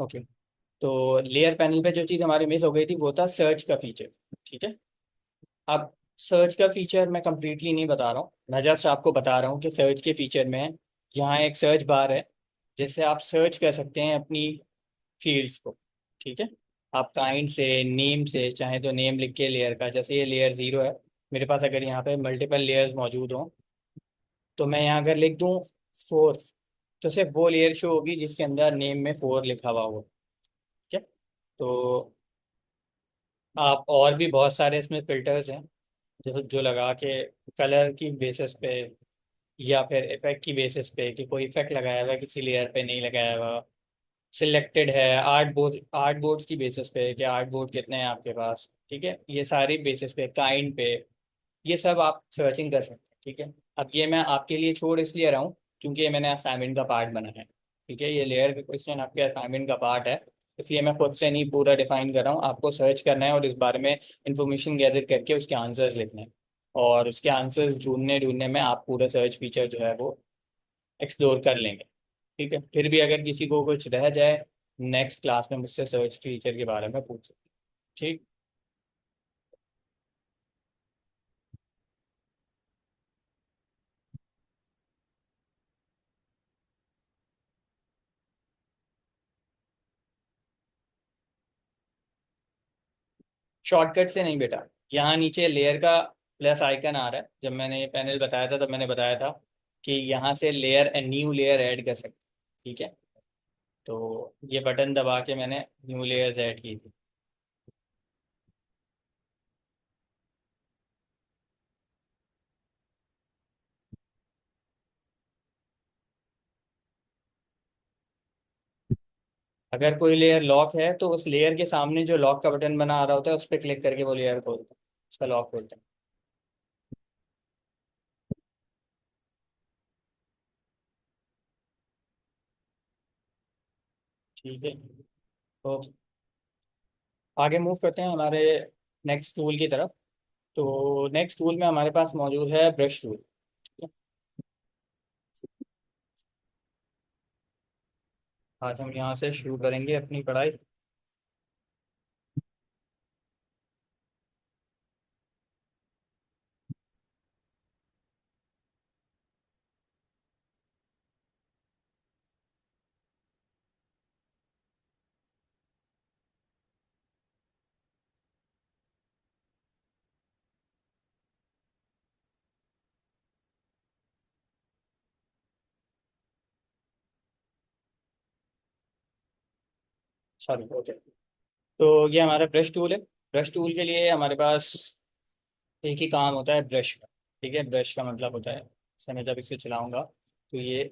Okay. तो layer panel पे जो चीज़ हमारी मिस हो गई थी वो था सर्च का फीचर। ठीक है। अब सर्च का फीचर मैं कंप्लीटली नहीं बता रहा हूँ, मैं जस्ट आपको बता रहा हूँ कि सर्च के फीचर में यहाँ एक सर्च बार है जिससे आप सर्च कर सकते हैं अपनी फील्ड्स को। ठीक है। आप काइंड से, नेम से, चाहे तो नेम लिख के लेयर का, जैसे ये लेयर 0 है मेरे पास, अगर यहाँ पे मल्टीपल लेयर्स मौजूद हों तो मैं यहाँ अगर लिख दूँ 4, तो सिर्फ वो लेयर शो होगी जिसके अंदर नेम में 4 लिखा हुआ हो। ठीक है। तो आप और भी बहुत सारे इसमें फिल्टर्स हैं जैसे जो लगा के कलर की बेसिस पे या फिर इफेक्ट की बेसिस पे कि कोई इफेक्ट लगाया हुआ है किसी लेयर पे नहीं लगाया हुआ, सिलेक्टेड है आर्ट बोर्ड्स की बेसिस पे कि आर्ट बोर्ड कितने हैं आपके पास। ठीक है। ये सारी बेसिस पे, काइंड पे, ये सब आप सर्चिंग कर सकते हैं। ठीक है। अब ये मैं आपके लिए छोड़ इसलिए रहा हूँ क्योंकि ये मैंने असाइनमेंट का पार्ट बनाया है। ठीक है। ये लेयर के क्वेश्चन आपके असाइनमेंट का पार्ट है, इसलिए मैं खुद से नहीं पूरा डिफाइन कर रहा हूँ, आपको सर्च करना है और इस बारे में इंफॉर्मेशन गैदर करके उसके आंसर्स लिखने हैं। और उसके आंसर्स ढूंढने ढूंढने में आप पूरा सर्च फीचर जो है वो एक्सप्लोर कर लेंगे। ठीक है। फिर भी अगर किसी को कुछ रह जाए, नेक्स्ट क्लास में मुझसे सर्च फीचर के बारे में पूछ सकते हैं। ठीक। शॉर्टकट से नहीं बेटा, यहाँ नीचे लेयर का प्लस आइकन आ रहा है, जब मैंने ये पैनल बताया था तब मैंने बताया था कि यहाँ से लेयर, न्यू लेयर ऐड कर सकते हैं। ठीक है। तो ये बटन दबा के मैंने न्यू लेयर्स ऐड की थी। अगर कोई लेयर लॉक है तो उस लेयर के सामने जो लॉक का बटन बना आ रहा होता है उस पर क्लिक करके वो लेयर खोलते हैं, उसका लॉक खोलते हैं। ठीक है। तो आगे मूव करते हैं हमारे नेक्स्ट टूल की तरफ। तो नेक्स्ट टूल में हमारे पास मौजूद है ब्रश टूल। आज हम यहाँ से शुरू करेंगे अपनी पढ़ाई। सॉरी। ओके। तो ये हमारा ब्रश टूल है। ब्रश टूल के लिए हमारे पास एक ही काम होता है, ब्रश का। ठीक है। ब्रश का मतलब होता है, जैसे मैं जब इसे चलाऊंगा तो ये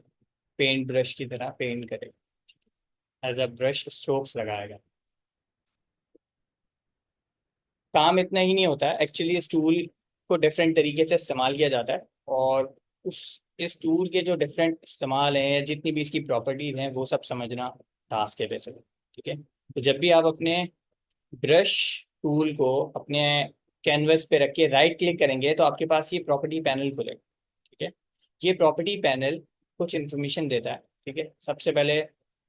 पेंट ब्रश की तरह पेंट करेगा, एज अ ब्रश स्ट्रोक्स लगाएगा। काम इतना ही नहीं होता है एक्चुअली, इस टूल को डिफरेंट तरीके से इस्तेमाल किया जाता है। और उस इस टूल के जो डिफरेंट इस्तेमाल हैं, जितनी भी इसकी प्रॉपर्टीज हैं, वो सब समझना टास्क है बेसिकली। ठीक है। तो जब भी आप अपने ब्रश टूल को अपने कैनवस पे रख के राइट क्लिक करेंगे तो आपके पास ये प्रॉपर्टी पैनल खुलेगा। ठीक है। ये प्रॉपर्टी पैनल कुछ इन्फॉर्मेशन देता है। ठीक है। सबसे पहले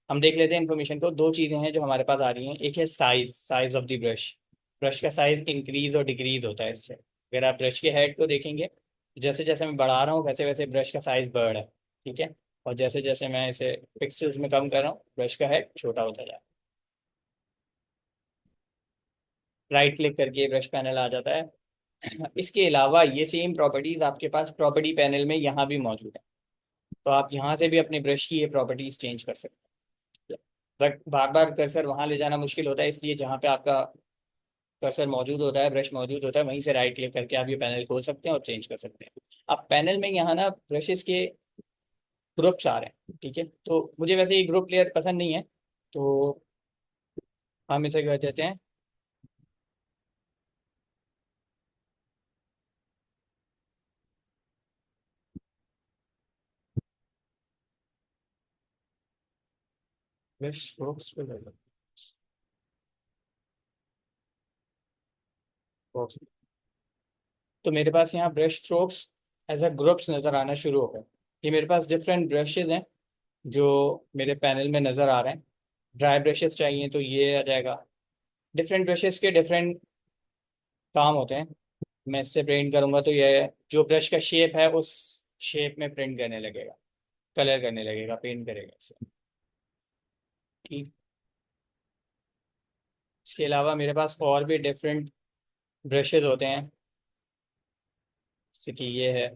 हम देख लेते हैं इन्फॉर्मेशन को। दो चीज़ें हैं जो हमारे पास आ रही हैं, एक है size, size of the brush. Brush का साइज इंक्रीज और डिक्रीज होता है इससे। अगर आप ब्रश के हेड को देखेंगे, जैसे जैसे मैं बढ़ा रहा हूँ वैसे वैसे ब्रश का साइज बढ़ रहा है। ठीक है। और जैसे जैसे मैं इसे पिक्सल्स में कम कर रहा हूँ ब्रश का हेड छोटा होता जा रहा है। राइट क्लिक करके ब्रश पैनल आ जाता है। इसके अलावा ये सेम प्रॉपर्टीज आपके पास प्रॉपर्टी पैनल में यहाँ भी मौजूद है। तो आप यहाँ से भी अपने ब्रश की ये प्रॉपर्टीज चेंज कर सकते हैं। बट बार बार कर्सर वहाँ ले जाना मुश्किल होता है, इसलिए जहाँ पे आपका कर्सर मौजूद होता है, ब्रश मौजूद होता है, वहीं से राइट क्लिक करके आप ये पैनल खोल सकते हैं और चेंज कर सकते हैं। अब पैनल में यहाँ ना ब्रशेस के ग्रुप्स आ रहे हैं। ठीक है। तो मुझे वैसे ये ग्रुप लेयर पसंद नहीं है, तो हम इसे कर देते हैं ब्रश ग्रुप्स पे कर देते हैं। तो मेरे पास यहाँ brush strokes as a groups नज़र आना शुरू हो गए। ये मेरे पास डिफरेंट ब्रशेज हैं जो मेरे पैनल में नज़र आ रहे हैं। ड्राई ब्रशेस चाहिए तो ये आ जाएगा। डिफरेंट ब्रशेस के डिफरेंट काम होते हैं। मैं इससे प्रिंट करूंगा तो ये जो ब्रश का शेप है उस शेप में प्रिंट करने लगेगा, कलर करने लगेगा, पेंट करेगा इससे। ठीक। इसके अलावा मेरे पास और भी डिफरेंट ब्रशेज होते हैं, जैसे कि ये है।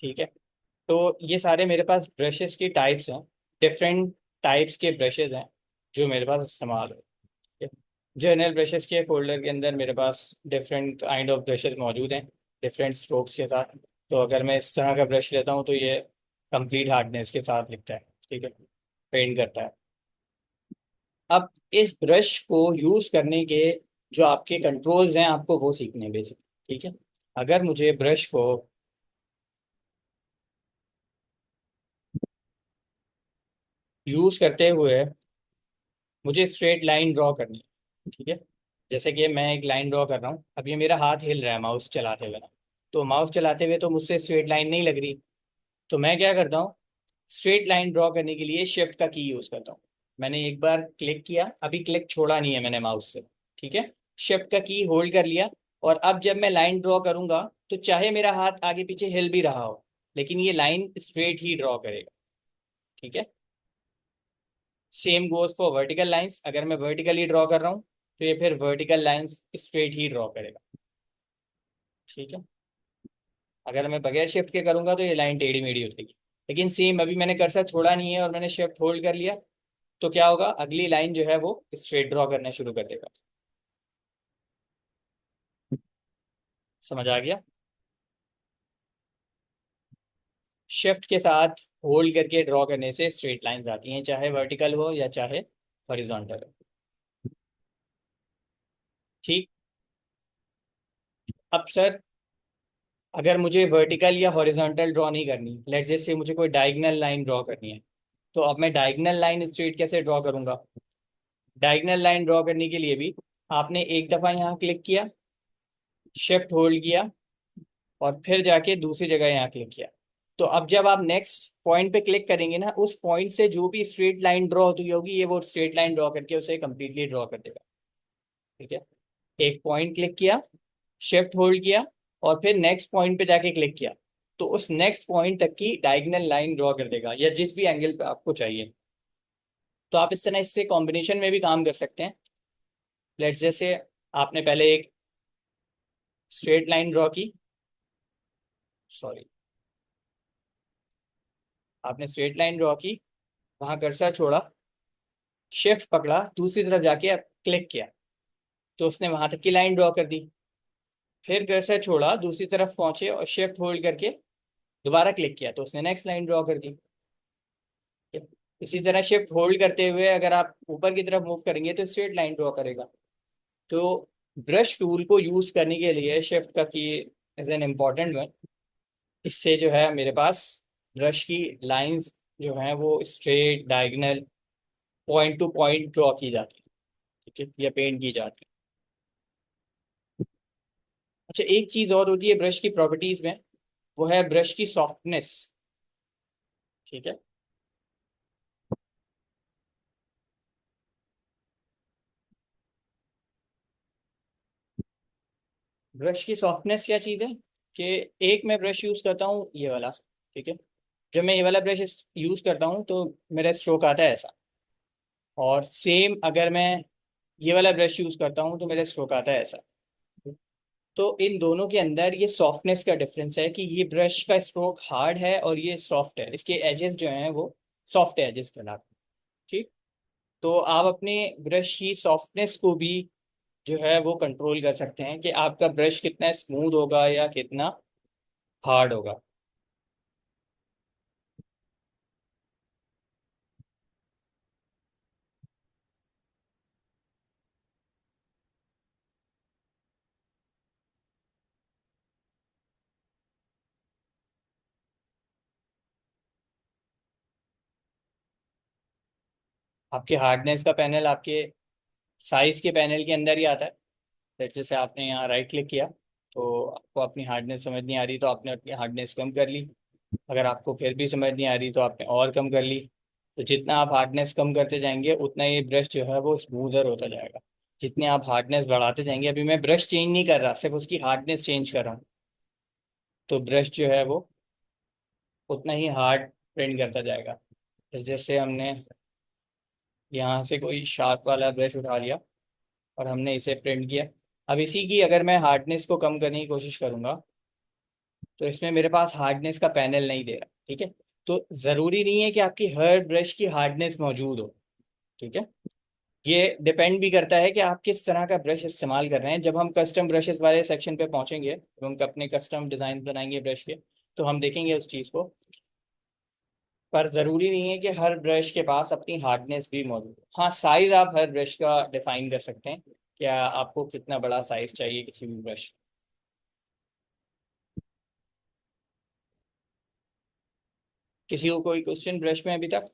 ठीक है। तो ये सारे मेरे पास ब्रशेस की टाइप्स हैं, डिफरेंट टाइप्स के ब्रशेज हैं जो मेरे पास इस्तेमाल है। जर्नल ब्रशेस के फोल्डर के अंदर मेरे पास डिफरेंट काइंड ऑफ ब्रशेस मौजूद हैं, डिफरेंट स्ट्रोक्स के साथ। तो अगर मैं इस तरह का ब्रश लेता हूँ तो ये कंप्लीट हार्डनेस के साथ लिखता है। ठीक है, पेंट करता है। अब इस ब्रश को यूज करने के जो आपके कंट्रोल्स हैं आपको वो सीखने बेसिक। ठीक है। अगर मुझे ब्रश को यूज करते हुए मुझे स्ट्रेट लाइन ड्रॉ करनी है। ठीक है। जैसे कि मैं एक लाइन ड्रॉ कर रहा हूँ, अब ये मेरा हाथ हिल रहा है माउस चलाते हुए ना, तो माउस चलाते हुए तो मुझसे स्ट्रेट लाइन नहीं लग रही। तो मैं क्या करता हूँ, स्ट्रेट लाइन ड्रॉ करने के लिए शिफ्ट का की यूज करता हूँ। मैंने एक बार क्लिक किया, अभी क्लिक छोड़ा नहीं है मैंने माउस से। ठीक है। शिफ्ट का की होल्ड कर लिया, और अब जब मैं लाइन ड्रॉ करूंगा तो चाहे मेरा हाथ आगे पीछे हिल भी रहा हो, लेकिन ये लाइन स्ट्रेट ही ड्रॉ करेगा। ठीक है। Same goes for vertical lines, अगर मैं वर्टिकली ड्रॉ कर रहा हूँ तो ये फिर वर्टिकल लाइंस स्ट्रेट ही ड्रॉ करेगा। ठीक है। अगर मैं बगैर शिफ्ट के करूंगा तो ये लाइन टेढ़ी मेढ़ी हो जाएगी। लेकिन सेम अभी मैंने कर्सर छोड़ा नहीं है और मैंने शिफ्ट होल्ड कर लिया, तो क्या होगा, अगली लाइन जो है वो स्ट्रेट ड्रॉ करना शुरू कर देगा। समझ आ गया। शिफ्ट के साथ होल्ड करके ड्रॉ करने से स्ट्रेट लाइंस आती हैं, चाहे वर्टिकल हो या चाहे हॉरिजॉन्टल हो। ठीक। अब सर, अगर मुझे वर्टिकल या हॉरिजॉन्टल ड्रॉ नहीं करनी, लेट्स जैसे मुझे कोई डायगोनल लाइन ड्रॉ करनी है, तो अब मैं डायगोनल लाइन स्ट्रेट कैसे ड्रॉ करूंगा। डायगोनल लाइन ड्रॉ करने के लिए भी आपने एक दफा यहाँ क्लिक किया, शिफ्ट होल्ड किया, और फिर जाके दूसरी जगह यहाँ क्लिक किया। तो अब जब आप नेक्स्ट पॉइंट पे क्लिक करेंगे ना, उस पॉइंट से जो भी स्ट्रेट लाइन ड्रॉ होती होगी ये वो स्ट्रेट लाइन ड्रॉ करके उसे कंप्लीटली ड्रॉ कर देगा। ठीक है। एक पॉइंट क्लिक किया, शिफ्ट होल्ड किया, और फिर नेक्स्ट पॉइंट पे जाके क्लिक किया, तो उस नेक्स्ट पॉइंट तक की डायगोनल लाइन ड्रॉ कर देगा, या जिस भी एंगल पे आपको चाहिए। तो आप इस तरह इससे कॉम्बिनेशन में भी काम कर सकते हैं। लेट्स जैसे आपने पहले एक स्ट्रेट लाइन ड्रॉ की, सॉरी, आपने स्ट्रेट लाइन ड्रॉ की, वहां कर्सर छोड़ा, शिफ्ट पकड़ा, दूसरी तरफ जाके क्लिक किया, तो उसने वहां तक की लाइन ड्रॉ कर दी। फिर कर्सर छोड़ा, दूसरी तरफ पहुंचे और शिफ्ट होल्ड करके दोबारा क्लिक किया, तो उसने नेक्स्ट लाइन ड्रॉ कर दी। इसी तरह शिफ्ट होल्ड करते हुए अगर आप ऊपर की तरफ मूव करेंगे तो स्ट्रेट लाइन ड्रॉ करेगा। तो ब्रश टूल को यूज करने के लिए शिफ्ट का की इज एन इम्पॉर्टेंट वन। इससे जो है मेरे पास ब्रश की लाइंस जो हैं वो straight, diagonal, point two point draw की जाती है। ठीक है, या पेंट की जाती है। अच्छा, एक चीज और होती है ब्रश की प्रॉपर्टीज में, वो है ब्रश की सॉफ्टनेस। ठीक है। ब्रश की सॉफ्टनेस क्या चीज़ है कि एक मैं ब्रश यूज करता हूँ ये वाला। ठीक है। जब मैं ये वाला ब्रश यूज करता हूँ तो मेरा स्ट्रोक आता है ऐसा, और सेम अगर मैं ये वाला ब्रश यूज करता हूँ तो मेरा स्ट्रोक आता है ऐसा। तो इन दोनों के अंदर ये सॉफ्टनेस का डिफरेंस है कि ये ब्रश का स्ट्रोक हार्ड है और ये सॉफ्ट है, इसके एजेस जो हैं वो सॉफ्ट एजेस कहलाते हैं। ठीक। तो आप अपने ब्रश की सॉफ्टनेस को भी जो है वो कंट्रोल कर सकते हैं कि आपका ब्रश कितना स्मूथ होगा या कितना हार्ड होगा। आपके हार्डनेस का पैनल आपके साइज के पैनल के अंदर ही आता है। जैसे आपने यहाँ राइट क्लिक किया तो आपको अपनी हार्डनेस समझ नहीं आ रही तो आपने अपनी हार्डनेस कम कर ली। अगर आपको फिर भी समझ नहीं आ रही तो आपने और कम कर ली। तो जितना आप हार्डनेस कम करते जाएंगे उतना ये ब्रश जो है वो स्मूदर होता जाएगा। जितने आप हार्डनेस बढ़ाते जाएंगे, अभी मैं ब्रश चेंज नहीं कर रहा, सिर्फ उसकी हार्डनेस चेंज कर रहा हूँ, तो ब्रश जो है वो उतना ही हार्ड प्रिंट करता जाएगा। जैसे हमने यहाँ से कोई शार्प वाला ब्रश उठा लिया और हमने इसे प्रिंट किया। अब इसी की अगर मैं हार्डनेस को कम करने की कोशिश करूंगा तो इसमें मेरे पास हार्डनेस का पैनल नहीं दे रहा। ठीक है, तो ज़रूरी नहीं है कि आपकी हर ब्रश की हार्डनेस मौजूद हो। ठीक है, ये डिपेंड भी करता है कि आप किस तरह का ब्रश इस्तेमाल कर रहे हैं। जब हम कस्टम ब्रशेस वाले सेक्शन पे पहुंचेंगे, जब हम अपने कस्टम डिज़ाइन बनाएंगे ब्रश के, तो हम देखेंगे उस चीज़ को। पर ज़रूरी नहीं है कि हर ब्रश के पास अपनी हार्डनेस भी मौजूद हो। हाँ, साइज़ आप हर ब्रश का डिफाइन कर सकते हैं, क्या आपको कितना बड़ा साइज़ चाहिए किसी भी ब्रश। किसी को कोई क्वेश्चन ब्रश में अभी तक?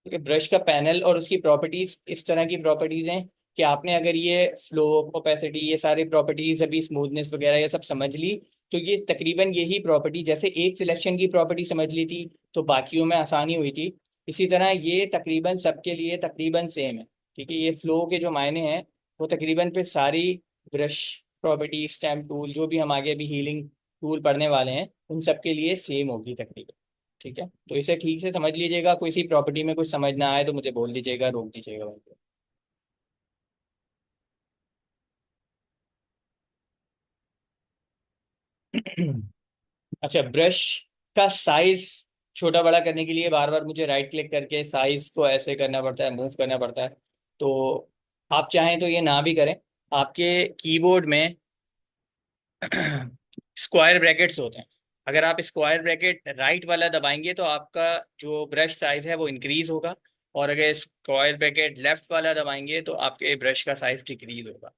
ठीक है, ब्रश का पैनल और उसकी प्रॉपर्टीज इस तरह की प्रॉपर्टीज हैं कि आपने अगर ये फ्लो, ओपेसिटी, ये सारी प्रॉपर्टीज, अभी स्मूथनेस वगैरह ये सब समझ ली, तो ये तकरीबन यही प्रॉपर्टी, जैसे एक सिलेक्शन की प्रॉपर्टी समझ ली थी तो बाकियों में आसानी हुई थी, इसी तरह ये तकरीबन सबके लिए तकरीबन सेम है। ठीक है, ये फ्लो के जो मायने हैं वो तकरीबन फिर सारी ब्रश प्रॉपर्टी, स्टैम्प टूल, जो भी हम आगे अभी हीलिंग टूल पढ़ने वाले हैं, उन सब के लिए सेम होगी तकरीबन। ठीक है, तो इसे ठीक से समझ लीजिएगा। कोई सी प्रॉपर्टी में कुछ समझ ना आए तो मुझे बोल दीजिएगा, रोक दीजिएगा वहीं पे। अच्छा, ब्रश का साइज छोटा बड़ा करने के लिए बार बार मुझे राइट क्लिक करके साइज को ऐसे करना पड़ता है, मूव करना पड़ता है। तो आप चाहें तो ये ना भी करें। आपके कीबोर्ड में स्क्वायर ब्रैकेट्स होते हैं। अगर आप स्क्वायर ब्रैकेट राइट वाला दबाएंगे तो आपका जो ब्रश साइज है वो इंक्रीज होगा, और अगर स्क्वायर ब्रैकेट लेफ्ट वाला दबाएंगे तो आपके ब्रश का साइज डिक्रीज होगा।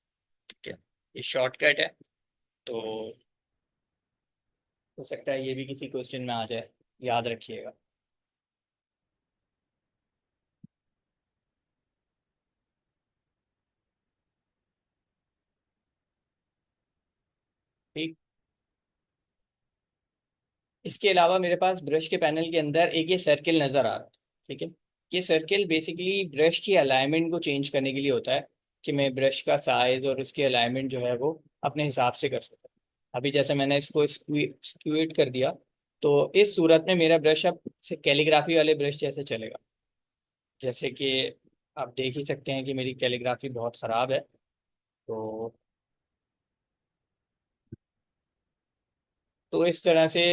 ठीक है, ये शॉर्टकट है, तो हो सकता है ये भी किसी क्वेश्चन में आ जाए, याद रखिएगा। ठीक, इसके अलावा मेरे पास ब्रश के पैनल के अंदर एक ये सर्किल नज़र आ रहा है। ठीक है, ये सर्किल बेसिकली ब्रश की अलाइनमेंट को चेंज करने के लिए होता है, कि मैं ब्रश का साइज और उसकी अलाइनमेंट जो है वो अपने हिसाब से कर सकता हूँ। अभी जैसे मैंने इसको स्क्यूट कर दिया, तो इस सूरत में मेरा ब्रश अब से कैलीग्राफी वाले ब्रश जैसे चलेगा। जैसे कि आप देख ही सकते हैं कि मेरी कैलीग्राफी बहुत ख़राब है, तो इस तरह से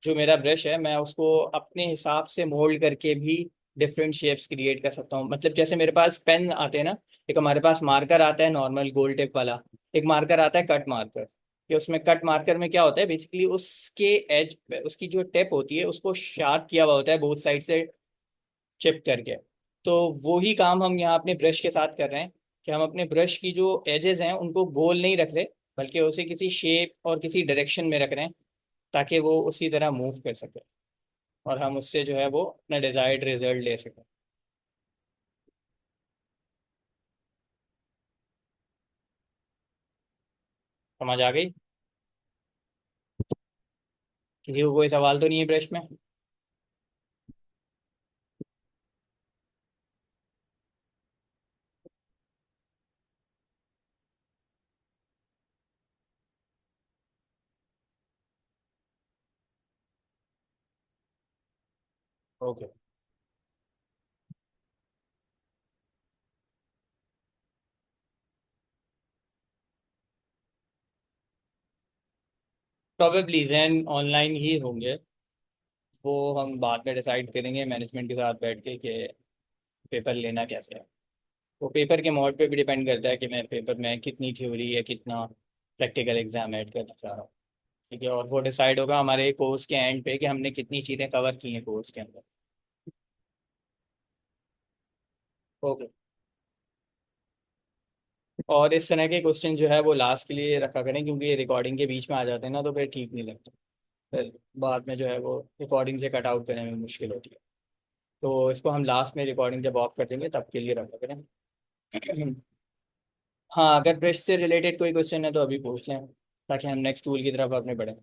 जो मेरा ब्रश है मैं उसको अपने हिसाब से मोल्ड करके भी डिफरेंट शेप्स क्रिएट कर सकता हूँ। मतलब जैसे मेरे पास पेन आते हैं ना, एक हमारे पास मार्कर आता है नॉर्मल गोल टिप वाला, एक मार्कर आता है कट मार्कर। कि उसमें कट मार्कर में क्या होता है, बेसिकली उसके एज, उसकी जो टिप होती है उसको शार्प किया हुआ होता है बोथ साइड से चिप करके। तो वो ही काम हम यहाँ अपने ब्रश के साथ कर रहे हैं, कि हम अपने ब्रश की जो एजेस हैं उनको गोल नहीं रख रहे, बल्कि उसे किसी शेप और किसी डायरेक्शन में रख रहे हैं, ताकि वो उसी तरह मूव कर सके और हम उससे जो है वो अपना डिजायर्ड रिजल्ट ले सकें। समझ आ गई? किसी को कोई सवाल तो नहीं है ब्रश में? ओके, प्रोबेबली जैन ऑनलाइन ही होंगे। वो हम बाद में डिसाइड करेंगे मैनेजमेंट के साथ बैठ के कि पेपर लेना कैसे है। वो पेपर के मोड पे भी डिपेंड करता है कि मैं पेपर में कितनी थ्योरी या कितना प्रैक्टिकल एग्जाम ऐड करना चाह रहा हूँ। ठीक है, और वो डिसाइड होगा हमारे कोर्स के एंड पे कि हमने कितनी चीज़ें कवर की हैं कोर्स के अंदर। ओके, और इस तरह के क्वेश्चन जो है वो लास्ट के लिए रखा करें, क्योंकि ये रिकॉर्डिंग के बीच में आ जाते हैं ना तो फिर ठीक नहीं लगता। फिर बाद में जो है वो रिकॉर्डिंग से कट आउट करने में मुश्किल होती है। तो इसको हम लास्ट में रिकॉर्डिंग जब ऑफ कर देंगे तब के लिए रख लेंगे। हाँ, अगर ब्रश से रिलेटेड कोई क्वेश्चन है तो अभी पूछ लें, ताकि हम नेक्स्ट टूल की तरफ अपने बढ़ें।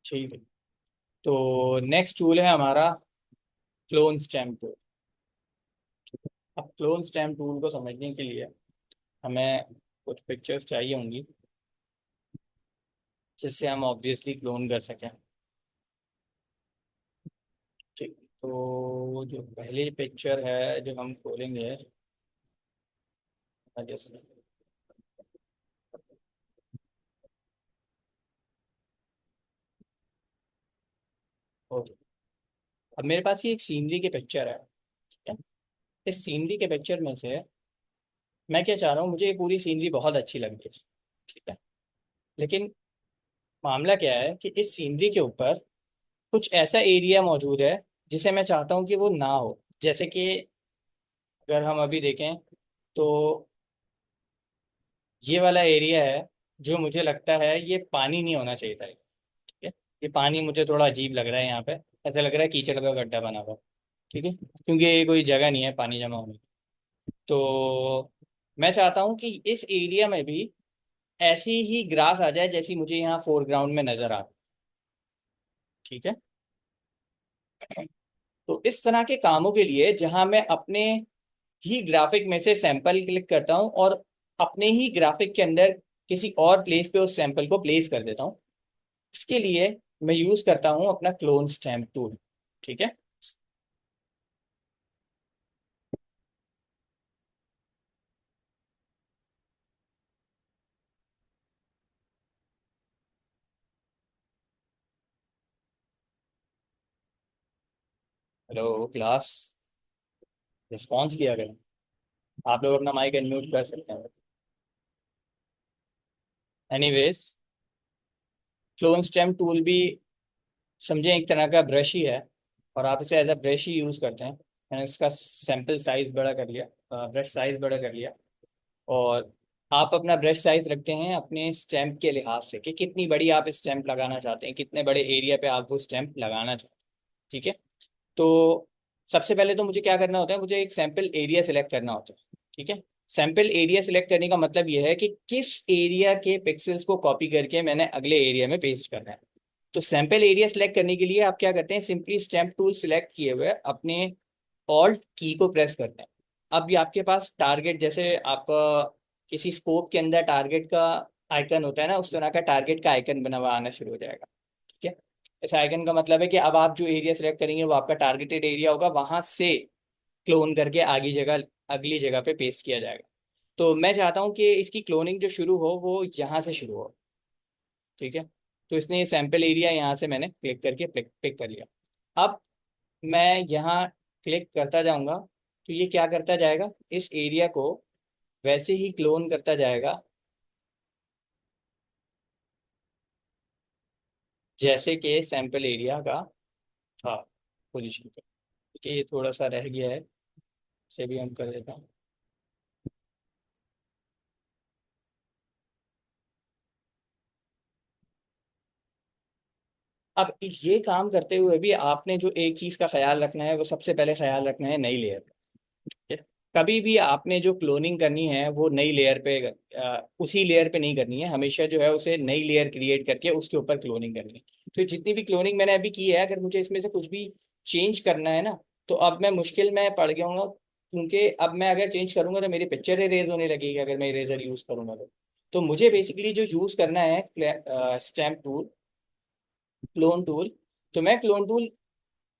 ठीक है, तो नेक्स्ट टूल है हमारा क्लोन स्टैम्प टूल। अब क्लोन स्टैम्प टूल को समझने के लिए हमें कुछ पिक्चर्स चाहिए होंगी, जिससे हम ऑब्वियसली क्लोन कर सकें। ठीक, तो जो पहली पिक्चर है जो हम खोलेंगे, जैसे ओके, अब मेरे पास ये एक सीनरी की पिक्चर है, ठीक है। इस सीनरी के पिक्चर में से मैं क्या चाह रहा हूँ, मुझे ये पूरी सीनरी बहुत अच्छी लग रही है, ठीक है। लेकिन मामला क्या है कि इस सीनरी के ऊपर कुछ ऐसा एरिया मौजूद है जिसे मैं चाहता हूँ कि वो ना हो। जैसे कि अगर हम अभी देखें तो ये वाला एरिया है, जो मुझे लगता है ये पानी नहीं होना चाहिए था, ठीक है। ये पानी मुझे थोड़ा अजीब लग रहा है यहाँ पे, ऐसा लग रहा है कीचड़ का गड्ढा बना हुआ, ठीक है, क्योंकि ये कोई जगह नहीं है पानी जमा होने की। तो मैं चाहता हूँ कि इस एरिया में भी ऐसी ही ग्रास आ जाए जैसी मुझे यहाँ फोरग्राउंड में नजर आ, ठीक है। तो इस तरह के कामों के लिए जहां मैं अपने ही ग्राफिक में से सैंपल क्लिक करता हूं और अपने ही ग्राफिक के अंदर किसी और प्लेस पे उस सैंपल को प्लेस कर देता हूं, इसके लिए मैं यूज करता हूं अपना क्लोन स्टैम्प टूल, ठीक है। हेलो क्लास, रिस्पॉन्स किया करें। आप लोग अपना माइक अनम्यूट कर सकते हैं। एनीवेज, क्लोन स्टैम्प टूल भी समझे एक तरह का ब्रश ही है, और आप इसे एज अ ब्रश ही यूज करते हैं। मैंने इसका सैंपल साइज बड़ा कर लिया, ब्रश साइज बड़ा कर लिया। और आप अपना ब्रश साइज रखते हैं अपने स्टैम्प के लिहाज से कि कितनी बड़ी आप स्टैम्प लगाना चाहते हैं, कितने बड़े एरिया पे आप वो स्टैम्प लगाना चाहते हैं, ठीक है। तो सबसे पहले तो मुझे क्या करना होता है, मुझे एक सैंपल एरिया सिलेक्ट करना होता है, ठीक है। सैंपल एरिया सिलेक्ट करने का मतलब यह है कि किस एरिया के पिक्सल्स को कॉपी करके मैंने अगले एरिया में पेस्ट करना है। तो सैंपल एरिया सिलेक्ट करने के लिए आप क्या करते हैं, सिंपली स्टैम्प टूल सिलेक्ट किए हुए अपने ऑल्ट की को प्रेस करते हैं। अब ये आपके पास टारगेट, जैसे आपका किसी स्कोप के अंदर टारगेट का आइकन होता है ना, उस तरह का टारगेट का आइकन बना हुआ आना शुरू हो जाएगा, ठीक है। इस आइकन का मतलब है कि अब आप जो एरिया सेलेक्ट करेंगे वो आपका टारगेटेड एरिया होगा, वहां से क्लोन करके आगे जगह अगली जगह पे पेस्ट किया जाएगा। तो मैं चाहता हूँ कि इसकी क्लोनिंग जो शुरू हो वो यहाँ से शुरू हो, ठीक है। तो इसने ये सैंपल एरिया यहाँ से मैंने क्लिक करके पिक कर लिया। अब मैं यहाँ क्लिक करता जाऊंगा तो ये क्या करता जाएगा, इस एरिया को वैसे ही क्लोन करता जाएगा जैसे कि सैंपल एरिया का था पोजीशन पे, ठीक है। ये थोड़ा सा रह गया है, इसे भी हम कर देता हूँ। अब ये काम करते हुए भी आपने जो एक चीज का ख्याल रखना है, वो सबसे पहले ख्याल रखना है नई लेयर, ठीक है। कभी भी आपने जो क्लोनिंग करनी है वो नई लेयर पे, उसी लेयर पे नहीं करनी है, हमेशा जो है उसे नई लेयर क्रिएट करके उसके ऊपर क्लोनिंग करनी है। तो जितनी भी क्लोनिंग मैंने अभी की है, अगर मुझे इसमें से कुछ भी चेंज करना है ना, तो अब मैं मुश्किल में पड़ गया हूँ, क्योंकि अब मैं अगर चेंज करूंगा तो मेरी पिक्चर इरेज होने लगेगी अगर मैं इरेजर यूज करूंगा तो मुझे बेसिकली जो यूज करना है स्टैम्प टूल, क्लोन टूल। तो मैं क्लोन टूल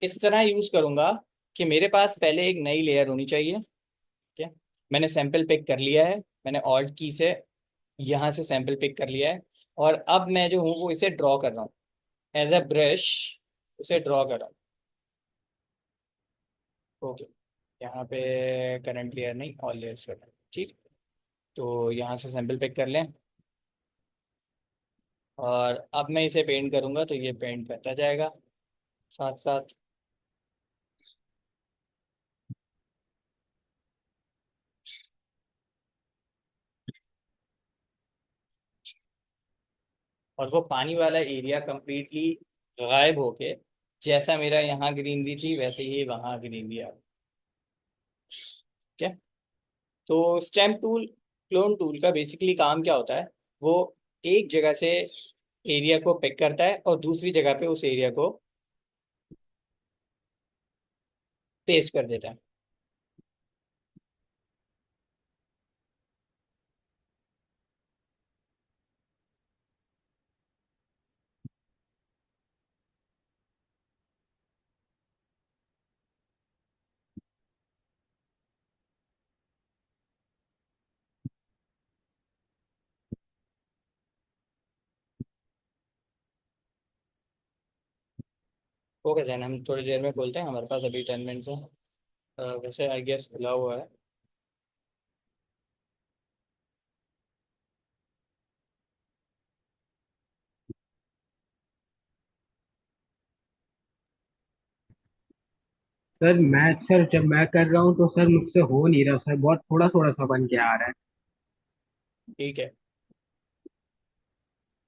इस तरह यूज करूंगा कि मेरे पास पहले एक नई लेयर होनी चाहिए, ठीक है। मैंने सैंपल पिक कर लिया है, मैंने ऑल्ट की से यहाँ से सैंपल पिक कर लिया है, और अब मैं जो हूँ वो इसे ड्रॉ कर रहा हूँ एज अ ब्रश, उसे ड्रॉ कर रहा हूँ, ओके। यहाँ पे करंट लेयर नहीं, ऑल लेयर्स कर रहा हूँ, ठीक। तो यहाँ से सैंपल पिक कर लें, और अब मैं इसे पेंट करूंगा तो ये पेंट करता जाएगा साथ साथ। और वो पानी वाला एरिया कंप्लीटली गायब होके, जैसा मेरा यहाँ ग्रीनरी थी वैसे ही वहाँ ग्रीनरी आ गई। ठीक है। तो स्टेम टूल, क्लोन टूल का बेसिकली काम क्या होता है, वो एक जगह से एरिया को पिक करता है और दूसरी जगह पे उस एरिया को पेस्ट कर देता है। ओके जैन, हम थोड़ी देर में खोलते हैं, हमारे पास अभी 10 मिनट्स है। वैसे आई गेस खुला हुआ है। सर जब मैं कर रहा हूँ तो सर मुझसे हो नहीं रहा सर, बहुत थोड़ा थोड़ा सा बन के आ रहा है। ठीक है।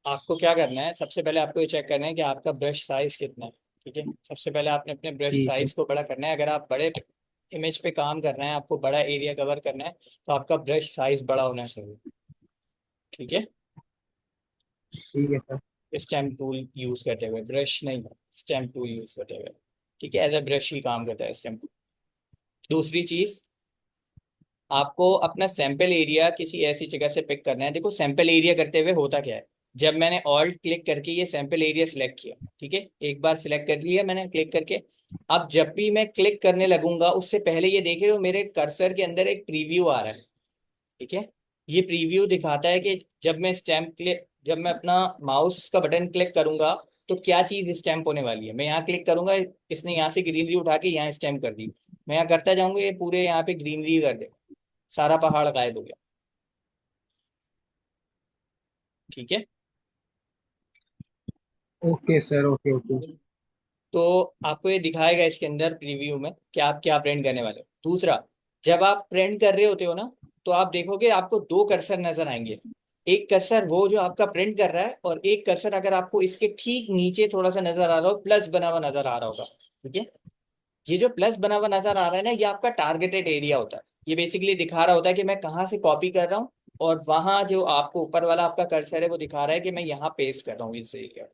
आपको क्या करना है, सबसे पहले आपको ये चेक करना है कि आपका ब्रश साइज कितना है। ठीक है, सबसे पहले आपने अपने ब्रश ठीक है। साइज को बड़ा करना है। अगर आप बड़े इमेज पे काम करना है, आपको बड़ा एरिया कवर करना है, तो आपका ब्रश साइज बड़ा होना चाहिए। ठीक है। ठीक है सर। स्टेम टूल यूज करते हुए, ब्रश नहीं, स्टेम टूल यूज करते हुए। ठीक है, एज अ ब्रश ही काम करता है स्टेम टूल। दूसरी चीज, आपको अपना सैंपल एरिया किसी ऐसी जगह से पिक करना है। देखो सैंपल एरिया करते हुए होता क्या है, जब मैंने ऑल्ट क्लिक करके ये सैंपल एरिया सिलेक्ट किया, ठीक है, एक बार सिलेक्ट कर लिया मैंने क्लिक करके, अब जब भी मैं क्लिक करने लगूंगा उससे पहले ये देख रहे हो मेरे कर्सर के अंदर एक प्रीव्यू आ रहा है। ठीक है, ये प्रीव्यू दिखाता है कि जब मैं अपना माउस का बटन क्लिक करूंगा तो क्या चीज स्टैम्प होने वाली है। मैं यहाँ क्लिक करूंगा, इसने यहाँ से ग्रीनरी उठा के यहाँ स्टैम्प कर दी। मैं यहाँ करता जाऊंगा, ये पूरे यहाँ पे ग्रीनरी कर दे, सारा पहाड़ गायब हो गया। ठीक है। Okay sir, okay okay. तो आपको ये दिखाएगा इसके अंदर प्रीव्यू में कि आप क्या प्रिंट करने वाले हो। दूसरा, जब आप प्रिंट कर रहे होते हो ना, तो आप देखोगे आपको दो कर्सर नजर आएंगे। एक कर्सर वो जो आपका प्रिंट कर रहा है, और एक कर्सर अगर आपको इसके ठीक नीचे थोड़ा सा नजर आ रहा हो, प्लस बना हुआ नजर आ रहा होगा। ठीक है, ये जो प्लस बना हुआ नजर आ रहा है ना, ये आपका टारगेटेड एरिया होता है। ये बेसिकली दिखा रहा होता है कि मैं कहाँ से कॉपी कर रहा हूँ, और वहां जो आपको ऊपर वाला आपका कर्सर है वो दिखा रहा है कि मैं यहाँ पेस्ट कर रहा हूँ इस एरिया।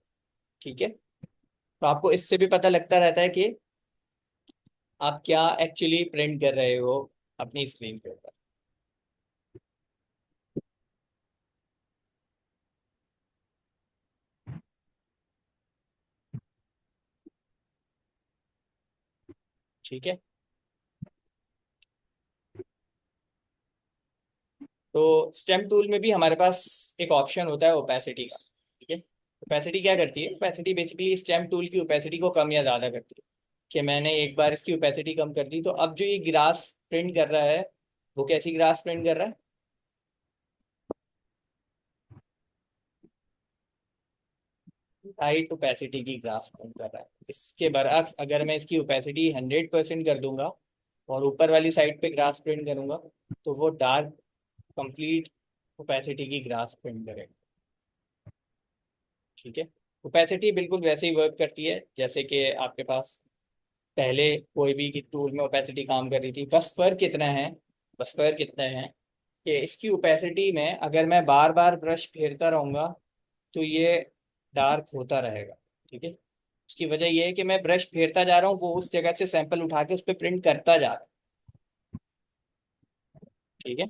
ठीक है, तो आपको इससे भी पता लगता रहता है कि आप क्या एक्चुअली प्रिंट कर रहे हो अपनी स्क्रीन के ऊपर। ठीक है, तो स्टेम टूल में भी हमारे पास एक ऑप्शन होता है ओपेसिटी का। ठीक है, ओपेसिटी क्या करती है, ओपेसिटी बेसिकली स्टेम टूल की ओपेसिटी को कम या ज्यादा करती है। कि मैंने एक बार इसकी ओपेसिटी कम कर दी, तो अब जो ये ग्रास प्रिंट कर रहा है, वो कैसी ग्रास प्रिंट कर रहा है, हाइट ओपेसिटी की ग्राफ प्रिंट कर रहा है। इसके बरअक्स अगर मैं इसकी ओपेसिटी 100% कर दूंगा और ऊपर वाली साइड पे ग्राफ प्रिंट करूंगा, तो वो डार्क कंप्लीट ओपेसिटी की ग्राफ प्रिंट करेगा। ठीक है, ओपेसिटी बिल्कुल वैसे ही वर्क करती है जैसे कि आपके पास पहले कोई भी टूल में ओपेसिटी काम कर रही थी। बस फर्क कितना है, बस फर्क कितना है कि इसकी ओपेसिटी में अगर मैं बार बार ब्रश फेरता रहूंगा तो ये डार्क होता रहेगा। ठीक है, उसकी वजह यह है कि मैं ब्रश फेरता जा रहा हूँ, वो उस जगह से सैंपल उठा के उस पर प्रिंट करता जा रहा है। ठीक है,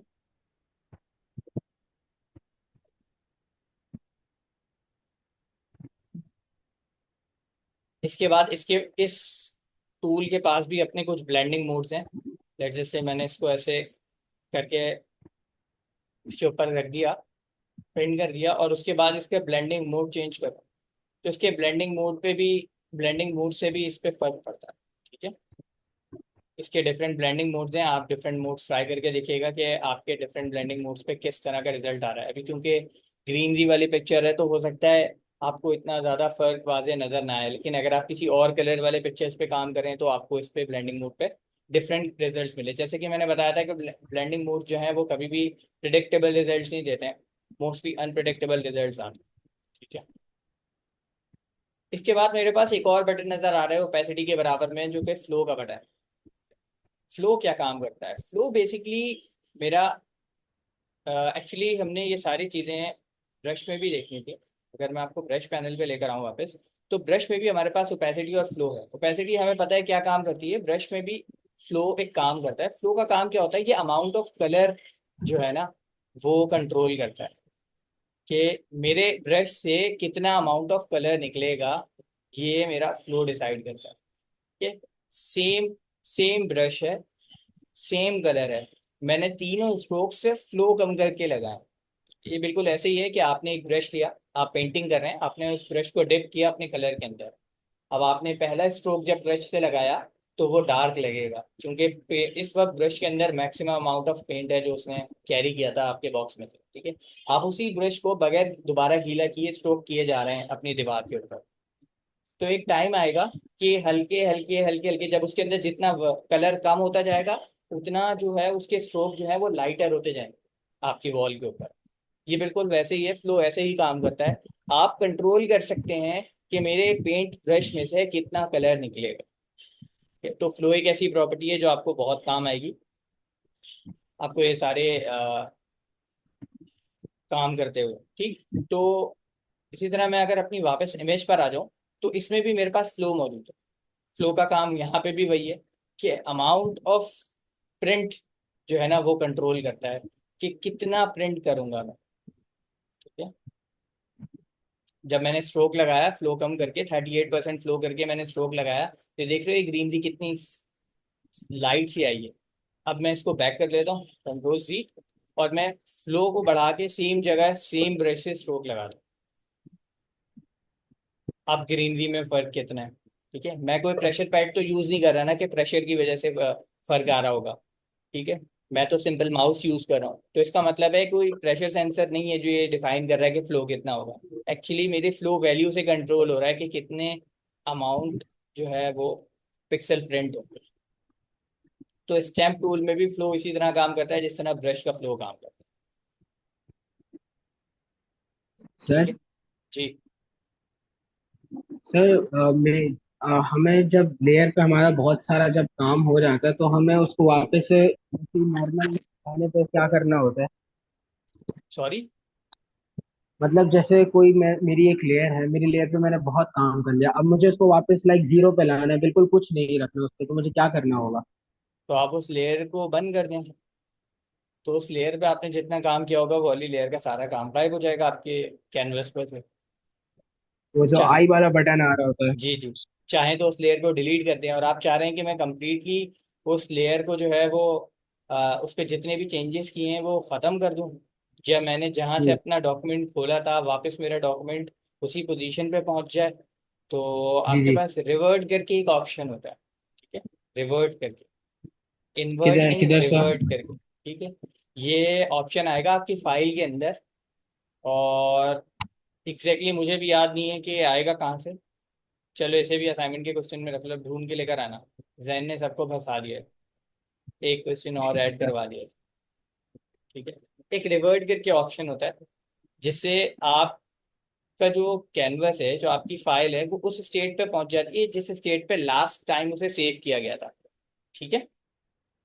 इसके बाद इसके इस टूल के पास भी अपने कुछ ब्लेंडिंग मोड्स हैं। लेट जैसे मैंने इसको ऐसे करके इसके ऊपर रख दिया, प्रिंट कर दिया, और उसके बाद इसका ब्लेंडिंग मोड चेंज करो, तो इसके ब्लेंडिंग मोड पे भी, ब्लेंडिंग मोड से भी इस पे फर्क पड़ता है। ठीक है, इसके डिफरेंट ब्लेंडिंग मोड्स हैं, आप डिफरेंट मोड्स ट्राई करके देखिएगा कि आपके डिफरेंट ब्लेंडिंग मोड्स पे किस तरह का रिजल्ट आ रहा है। अभी क्योंकि ग्रीनरी वाली पिक्चर है तो हो सकता है आपको इतना ज़्यादा फर्क वाजे नज़र ना आए, लेकिन अगर आप किसी और कलर वाले पिक्चर्स पे काम करें तो आपको इस पे ब्लेंडिंग मोड पे डिफरेंट रिजल्ट्स मिले। जैसे कि मैंने बताया था कि ब्लेंडिंग मोड जो है वो कभी भी प्रिडिक्टेबल रिजल्ट्स नहीं देते हैं, मोस्टली अनप्रिडिक्टेबल रिजल्ट्स आते हैं। ठीक है। इसके बाद मेरे पास एक और बटन नजर आ रहा है ओपेसिटी के बराबर में, जो कि फ्लो का बटन है। फ्लो क्या काम करता है? फ्लो बेसिकली मेरा, एक्चुअली हमने ये सारी चीज़ें ब्रश में भी देखनी थी। अगर मैं आपको ब्रश पैनल पे लेकर आऊँ वापस, तो ब्रश में भी हमारे पास ओपेसिटी और फ्लो है। ओपेसिटी हमें पता है क्या काम करती है, ब्रश में भी फ्लो एक काम करता है। फ्लो का काम क्या होता है? ये अमाउंट ऑफ कलर जो है ना, वो कंट्रोल करता है कि मेरे ब्रश से कितना अमाउंट ऑफ कलर निकलेगा, ये मेरा फ्लो डिसाइड करता है। ठीक है। सेम सेम ब्रश है, सेम कलर है, मैंने तीनों स्ट्रोक से फ्लो कम करके लगाया। ये बिल्कुल ऐसे ही है कि आपने एक ब्रश लिया, आप पेंटिंग कर रहे हैं, आपने उस ब्रश को डिप किया अपने कलर के अंदर। अब आपने पहला स्ट्रोक जब ब्रश से लगाया तो वो डार्क लगेगा, क्योंकि इस वक्त ब्रश के अंदर मैक्सिमम अमाउंट ऑफ पेंट है जो उसने कैरी किया था आपके बॉक्स में से। ठीक है। आप उसी ब्रश को बगैर दोबारा गीला किए स्ट्रोक किए जा रहे हैं अपनी दीवार के ऊपर। तो एक टाइम आएगा कि हल्के हल्के हल्के हल्के जब उसके अंदर जितना कलर कम होता जाएगा, उतना जो है उसके स्ट्रोक जो है वो लाइटर होते जाएंगे आपकी वॉल के ऊपर। ये बिल्कुल वैसे ही है, फ्लो ऐसे ही काम करता है। आप कंट्रोल कर सकते हैं कि मेरे पेंट ब्रश में से कितना कलर निकलेगा। तो फ्लो एक ऐसी प्रॉपर्टी है जो आपको बहुत काम आएगी, आपको ये सारे काम करते हुए। ठीक। तो इसी तरह मैं अगर अपनी वापस इमेज पर आ जाऊं, तो इसमें भी मेरे पास फ्लो मौजूद है। फ्लो का काम यहाँ पे भी वही है कि अमाउंट ऑफ प्रिंट जो है ना वो कंट्रोल करता है कि कितना प्रिंट करूंगा मैं। ठीक है। जब मैंने स्ट्रोक लगाया फ्लो कम करके 38% फ्लो करके मैंने स्ट्रोक लगाया, तो देख रहे हो ये ग्रीनरी कितनी लाइट सी आई है। अब मैं इसको बैक कर लेता हूँ, कंट्रोल सी, और मैं फ्लो को बढ़ा के सेम जगह सेम ब्रश से स्ट्रोक लगा दूँ। अब ग्रीनरी में फर्क कितना है? ठीक है। मैं कोई प्रेशर पैड तो यूज नहीं कर रहा ना कि प्रेशर की वजह से फर्क आ रहा होगा। ठीक है। मैं तो सिंपल माउस यूज कर रहा हूँ, तो इसका मतलब है कोई प्रेशर सेंसर नहीं है जो ये डिफाइन कर रहा है कि फ्लो कितना होगा। एक्चुअली मेरे फ्लो वैल्यू से कंट्रोल हो रहा है कि कितने अमाउंट जो है वो पिक्सल प्रिंट हो। तो स्टैम्प टूल में भी फ्लो इसी तरह काम करता है जिस तरह ब्रश का फ्लो काम करता है। ठीक सर। है। जी। सर हमें जब लेयर पे हमारा बहुत सारा जब काम हो जाता है तो हमें उसको वापस से नॉर्मल आने पे क्या करना होता है? सॉरी। मतलब जैसे मेरी एक लेयर है, मेरी लेयर पे मैंने बहुत काम कर लिया, अब मुझे उसको वापस लाइक जीरो पे लाना है, बिल्कुल कुछ नहीं रखना उस पे, तो मुझे क्या करना होगा? तो आप उस लेयर को बंद कर दें, तो उस लेयर पे आपने जितना काम किया होगा वो वाली लेयर का सारा काम गायब हो जाएगा आपके कैनवस पर से। वो जो चाहे, आई वाला बटन आ रहा होता है। जी जी, चाहे तो उस लेयर को डिलीट कर दें। और आप चाह रहे हैं कि मैं कंप्लीटली उस लेयर को जो है वो उस पर जितने भी चेंजेस किए हैं वो ख़त्म कर दूं, या मैंने जहां से जी। अपना डॉक्यूमेंट खोला था वापस मेरा डॉक्यूमेंट उसी पोजीशन पे पहुंच जाए, तो जी आपके जी। पास रिवर्ट करके एक ऑप्शन होता है। ठीक है। रिवर्ट करके, इन्वर्ट किधर नहीं, किधर सर? रिवर्ट करके। ठीक है। ये ऑप्शन आएगा आपकी फाइल के अंदर, और एग्जैक्टली मुझे भी याद नहीं है कि आएगा कहाँ से। चलो इसे भी असाइनमेंट के क्वेश्चन में रख लो, ढूंढ के लेकर आना। जैन ने सबको फंसा दिया है, एक क्वेश्चन और ऐड करवा दिया है। ठीक है। एक रिवर्ट करके ऑप्शन होता है, जिससे आपका जो कैनवस है, जो आपकी फाइल है, वो उस स्टेट पे पहुंच जाती है जिस स्टेट पे लास्ट टाइम उसे सेव किया गया था। ठीक है।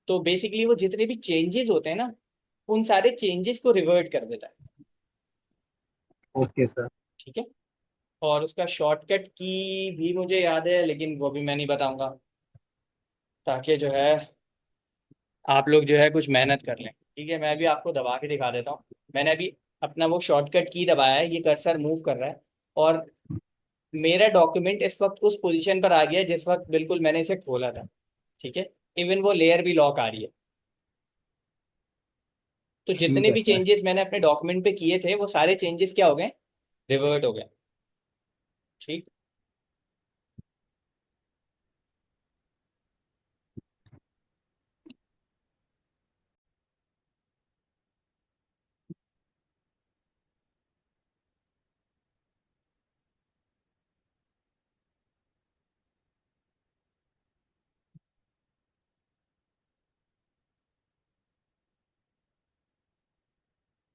तो बेसिकली वो जितने भी चेंजेस होते हैं ना, उन सारे चेंजेस को रिवर्ट कर देता है। Okay sir. ठीक है। और उसका शॉर्टकट की भी मुझे याद है, लेकिन वो भी मैं नहीं बताऊंगा, ताकि जो है आप लोग जो है कुछ मेहनत कर लें। ठीक है। मैं भी आपको दबा के दिखा देता हूँ। मैंने अभी अपना वो शॉर्टकट की दबाया है, ये कर्सर मूव कर रहा है, और मेरा डॉक्यूमेंट इस वक्त उस पोजीशन पर आ गया है जिस वक्त बिल्कुल मैंने इसे खोला था। ठीक है। इवन वो लेयर भी लॉक आ रही है। तो ठीक जितने है भी सर। चेंजेस मैंने अपने डॉक्यूमेंट पे किए थे वो सारे चेंजेस क्या हो गए? रिवर्ट हो गए। ठीक।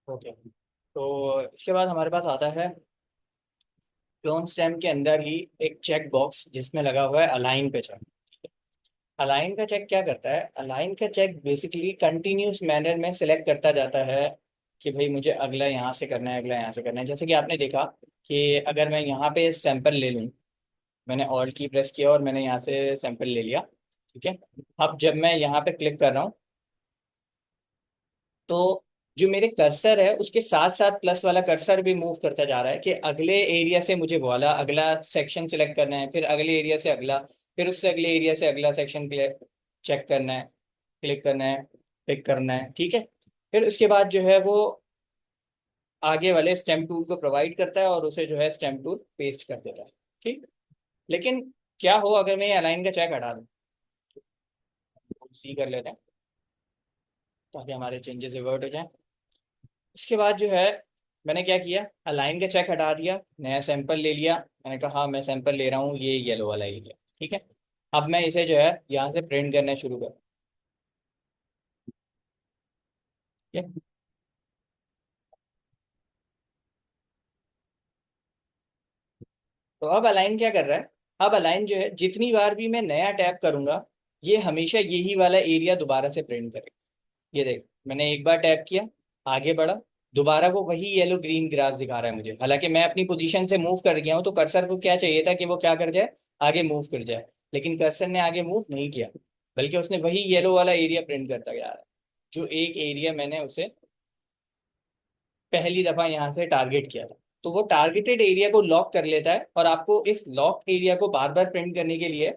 ओके। तो इसके बाद हमारे पास आता है क्लोन स्टेम के अंदर ही एक चेक बॉक्स जिसमें लगा हुआ है अलाइन पे चेक। अलाइन का चेक क्या करता है? अलाइन का चेक बेसिकली कंटिन्यूस मैनर में सिलेक्ट करता जाता है कि भाई मुझे अगला यहाँ से करना है, अगला यहाँ से करना है। जैसे कि आपने देखा कि अगर मैं यहाँ पे सैंपल ले लूँ, मैंने ऑल्ट की प्रेस किया और मैंने यहाँ से सैंपल ले लिया, ठीक है। अब जब मैं यहाँ पे क्लिक कर रहा हूँ तो जो मेरे कर्सर है उसके साथ साथ प्लस वाला कर्सर भी मूव करता जा रहा है कि अगले एरिया से मुझे वो वाला अगला सेक्शन सिलेक्ट करना है, फिर अगले एरिया से अगला, फिर उससे अगले एरिया से अगला सेक्शन चेक करना है, क्लिक करना है, पिक करना है, ठीक है। फिर उसके बाद जो है वो आगे वाले स्टेम टूल को प्रोवाइड करता है और उसे जो है स्टेम टूल पेस्ट कर देता है, ठीक। लेकिन क्या हो अगर मैं ये अलाइन का चेक हटा दूँ? सी कर लेते हैं ताकि हमारे चेंजेस रिवर्ट हो जाए। इसके बाद जो है मैंने क्या किया, अलाइन का चेक हटा दिया, नया सैंपल ले लिया। मैंने कहा हाँ मैं सैंपल ले रहा हूँ ये येलो वाला एरिया, ठीक है। अब मैं इसे जो है यहाँ से प्रिंट करना शुरू कर, ठीक है। तो अब अलाइन क्या कर रहा है? अब अलाइन जो है जितनी बार भी मैं नया टैप करूंगा ये हमेशा यही वाला एरिया दोबारा से प्रिंट करेगा। ये देख, मैंने एक बार टैप किया, आगे बढ़ा, दोबारा वो वही येलो ग्रीन ग्रास दिखा रहा है मुझे। हालांकि मैं अपनी पोजीशन से मूव कर गया हूं तो कर्सर को क्या चाहिए था कि वो क्या कर जाए, आगे मूव कर जाए। लेकिन कर्सर ने आगे मूव नहीं किया, बल्कि उसने वही येलो वाला एरिया प्रिंट करता गया है, जो एक एरिया मैंने उसे पहली दफा यहाँ से टारगेट किया था। तो वो टारगेटेड एरिया को लॉक कर लेता है और आपको इस लॉक एरिया को बार बार प्रिंट करने के लिए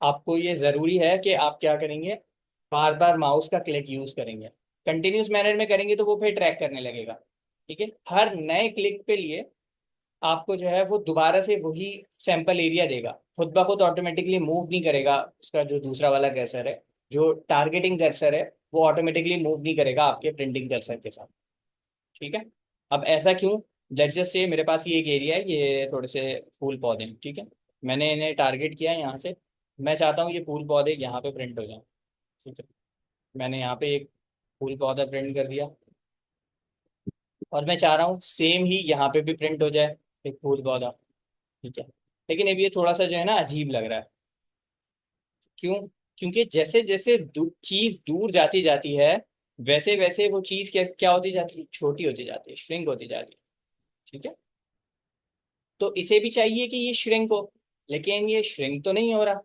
आपको ये जरूरी है कि आप क्या करेंगे, बार बार माउस का क्लिक यूज करेंगे। कंटिन्यूस मैनर में करेंगे तो वो फिर ट्रैक करने लगेगा, ठीक है। हर नए क्लिक पे लिए आपको जो है वो दोबारा से वही सैंपल एरिया देगा, खुद ब खुद ऑटोमेटिकली मूव नहीं करेगा। उसका जो दूसरा वाला कर्सर है, जो टारगेटिंग कर्सर है, वो ऑटोमेटिकली मूव नहीं करेगा आपके प्रिंटिंग कर्सर के साथ, ठीक है। अब ऐसा क्यों? लेट्स जस्ट से मेरे पास ये एक एरिया है, ये थोड़े से फूल पौधे हैं, ठीक है। मैंने इन्हें टारगेट किया है यहाँ से, मैं चाहता हूँ ये फूल पौधे यहाँ पे प्रिंट हो जाए, ठीक है। मैंने यहाँ पे एक फूल पौधा प्रिंट कर दिया और मैं चाह रहा हूँ सेम ही यहाँ पे भी प्रिंट हो जाए एक फूल पौधा, ठीक है। लेकिन अब ये थोड़ा सा जो है ना अजीब लग रहा है। क्यों? क्योंकि जैसे जैसे चीज दूर जाती जाती है वैसे वैसे वो चीज क्या क्या होती जाती है, छोटी होती जाती है, श्रिंक होती जाती है, ठीक है। तो इसे भी चाहिए कि ये श्रिंक हो, लेकिन ये श्रिंक तो नहीं हो रहा।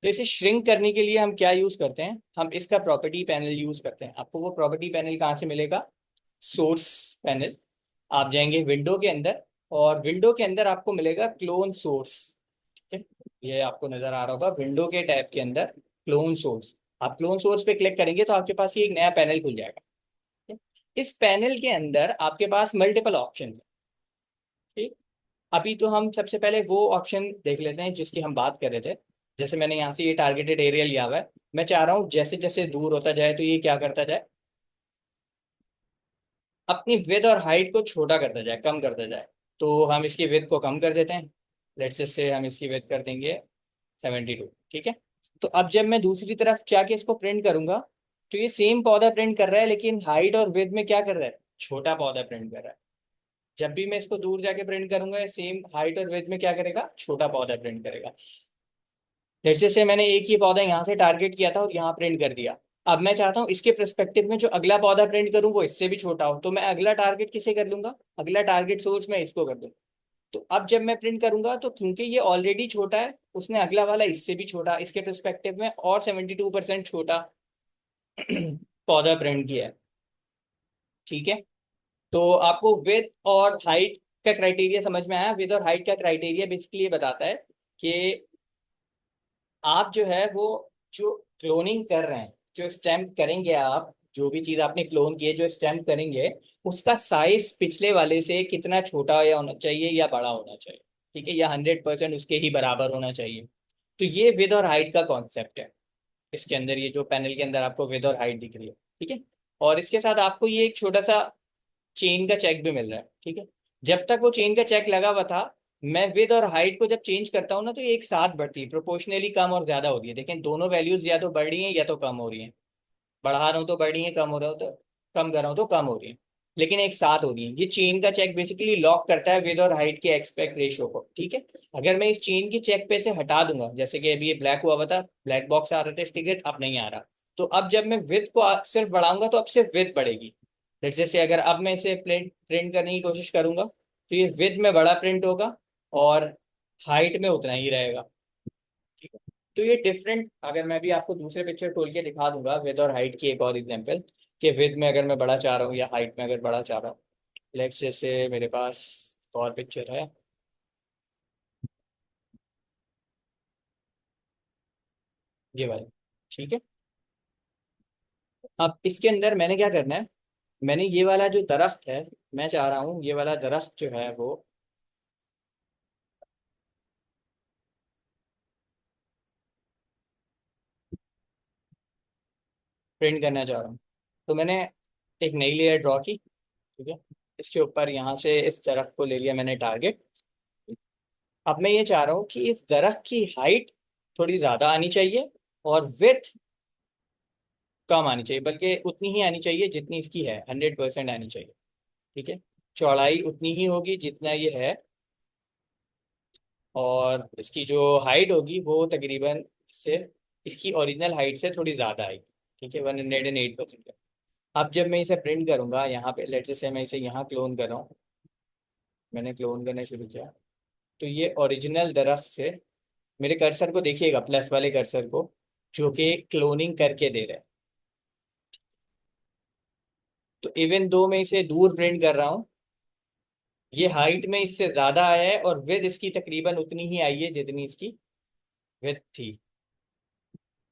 तो इसे श्रिंक करने के लिए हम क्या यूज करते हैं, हम इसका प्रॉपर्टी पैनल यूज करते हैं। आपको वो प्रॉपर्टी पैनल कहाँ से मिलेगा? Source panel. आप जाएंगे विंडो के अंदर और विंडो के अंदर आपको मिलेगा क्लोन सोर्स, ठीक है। ये आपको नजर आ रहा होगा विंडो के टैब के अंदर क्लोन सोर्स। आप क्लोन सोर्स पे क्लिक करेंगे तो आपके पास ये एक नया पैनल खुल जाएगा, ठीक है? इस पैनल के अंदर आपके पास मल्टीपल ऑप्शन है, ठीक। अभी तो हम सबसे पहले वो ऑप्शन देख लेते हैं जिसकी हम बात कर रहे थे। जैसे मैंने यहाँ से ये टारगेटेड एरिया लिया हुआ है, मैं चाह रहा हूँ जैसे जैसे दूर होता जाए तो ये क्या करता जाए, अपनी विड्थ और हाइट को छोटा करता जाए, कम करता जाए। तो हम इसकी विड्थ को कम कर देते हैं। लेट्स से हम इसकी विड्थ कर देंगे 72, ठीक है। तो अब जब मैं दूसरी तरफ जाके इसको प्रिंट करूंगा तो ये सेम पौधा प्रिंट कर रहा है, लेकिन हाइट और विड्थ में क्या कर रहा है, छोटा पौधा प्रिंट कर रहा है। जब भी मैं इसको दूर जाके प्रिंट करूंगा सेम हाइट और विड्थ में क्या करेगा, छोटा पौधा प्रिंट करेगा। जैसे से मैंने एक ही पौधा यहाँ से टारगेट किया था और यहाँ प्रिंट कर दिया। अब मैं चाहता हूँ इसके पर्सपेक्टिव में जो अगला पौधा प्रिंट करूँ वो इससे भी छोटा हो, तो मैं अगला टारगेट किसे कर लूंगा, अगला टारगेट सोर्स में इसको कर दूंगा। तो अब जब मैं प्रिंट करूंगा तो क्योंकि ये ऑलरेडी छोटा है, उसने अगला वाला इससे भी छोटा इसके पर्सपेक्टिव में और 72% छोटा पौधा प्रिंट किया है, ठीक है। तो आपको विद और हाइट का क्राइटेरिया समझ में आया? विद और हाइट का क्राइटेरिया बेसिकली ये बताता है कि आप जो है वो जो क्लोनिंग कर रहे हैं, जो स्टैम्प करेंगे, आप जो भी चीज आपने क्लोन की है जो स्टैम्प करेंगे उसका साइज पिछले वाले से कितना छोटा या होना चाहिए या बड़ा होना चाहिए, ठीक है, या 100% उसके ही बराबर होना चाहिए। तो ये विद और हाइट का कॉन्सेप्ट है इसके अंदर, ये जो पैनल के अंदर आपको विद और हाइट दिख रही है, ठीक है। और इसके साथ आपको ये एक छोटा सा चेन का चेक भी मिल रहा है, ठीक है। जब तक वो चेन का चेक लगा हुआ था मैं विद और हाइट को जब चेंज करता हूँ ना तो ये एक साथ बढ़ती है, प्रोपोर्शनली कम और ज्यादा हो रही है। देखें दोनों वैल्यूज या तो बढ़ रही हैं या तो कम हो रही हैं। बढ़ा रहा हूँ तो बढ़ रही है, कम हो रहा हो तो कम कर रहा हूँ तो कम हो रही है। लेकिन एक साथ हो रही है। ये चेन का चेक बेसिकली लॉक करता है विद और हाइट के एक्सपेक्ट रेशियो को, ठीक है। अगर मैं इस चेन की चेक पे से हटा दूंगा, जैसे कि अभी ये ब्लैक हुआ हुआ था, ब्लैक बॉक्स आ रहे थे स्टिकर, अब नहीं आ रहा। तो अब जब मैं विथ को सिर्फ बढ़ाऊंगा तो अब सिर्फ विथ बढ़ेगी। जैसे अगर अब मैं इसे प्रिंट प्रिंट करने की कोशिश करूंगा तो ये विथ में बड़ा प्रिंट होगा और हाइट में उतना ही रहेगा, ठीक है। तो ये डिफरेंट, अगर मैं भी आपको दूसरे पिक्चर खोल के दिखा दूंगा विद और हाइट की एक और एग्जांपल, कि विद में अगर मैं बड़ा चाह रहा हूँ या हाइट में अगर बड़ा चाह रहा हूँ। लेट्स जैसे मेरे पास एक और पिक्चर है, ये वाली, ठीक है। अब इसके अंदर मैंने क्या करना है, मैंने ये वाला जो दरख्त है, मैं चाह रहा हूँ ये वाला दरख्त जो है वो प्रिंट करना चाह रहा हूँ। तो मैंने एक नई लेयर ड्रॉ की, ठीक है। इसके ऊपर यहाँ से इस दरख्त को ले लिया मैंने टारगेट। अब मैं ये चाह रहा हूँ कि इस दरख्त की हाइट थोड़ी ज्यादा आनी चाहिए और विथ कम आनी चाहिए, बल्कि उतनी ही आनी चाहिए जितनी इसकी है, 100% आनी चाहिए, ठीक है। चौड़ाई उतनी ही होगी जितना ये है, और इसकी जो हाइट होगी वो तकरीबन इससे, इसकी ओरिजिनल हाइट से थोड़ी ज़्यादा आएगी, ठीक है, 108%। अब जब मैं इसे प्रिंट करूंगा यहाँ पे, लेट्स से मैं इसे यहाँ क्लोन कर रहा हूँ, मैंने क्लोन करना शुरू किया, तो ये ओरिजिनल दरख्त से, मेरे कर्सर को देखिएगा, प्लस वाले कर्सर को, जो कि क्लोनिंग करके दे रहा है। तो इवन दो मैं इसे दूर प्रिंट कर रहा हूँ, ये हाइट में इससे ज्यादा आया है और विद इसकी तकरीबन उतनी ही आई है जितनी इसकी विद थी,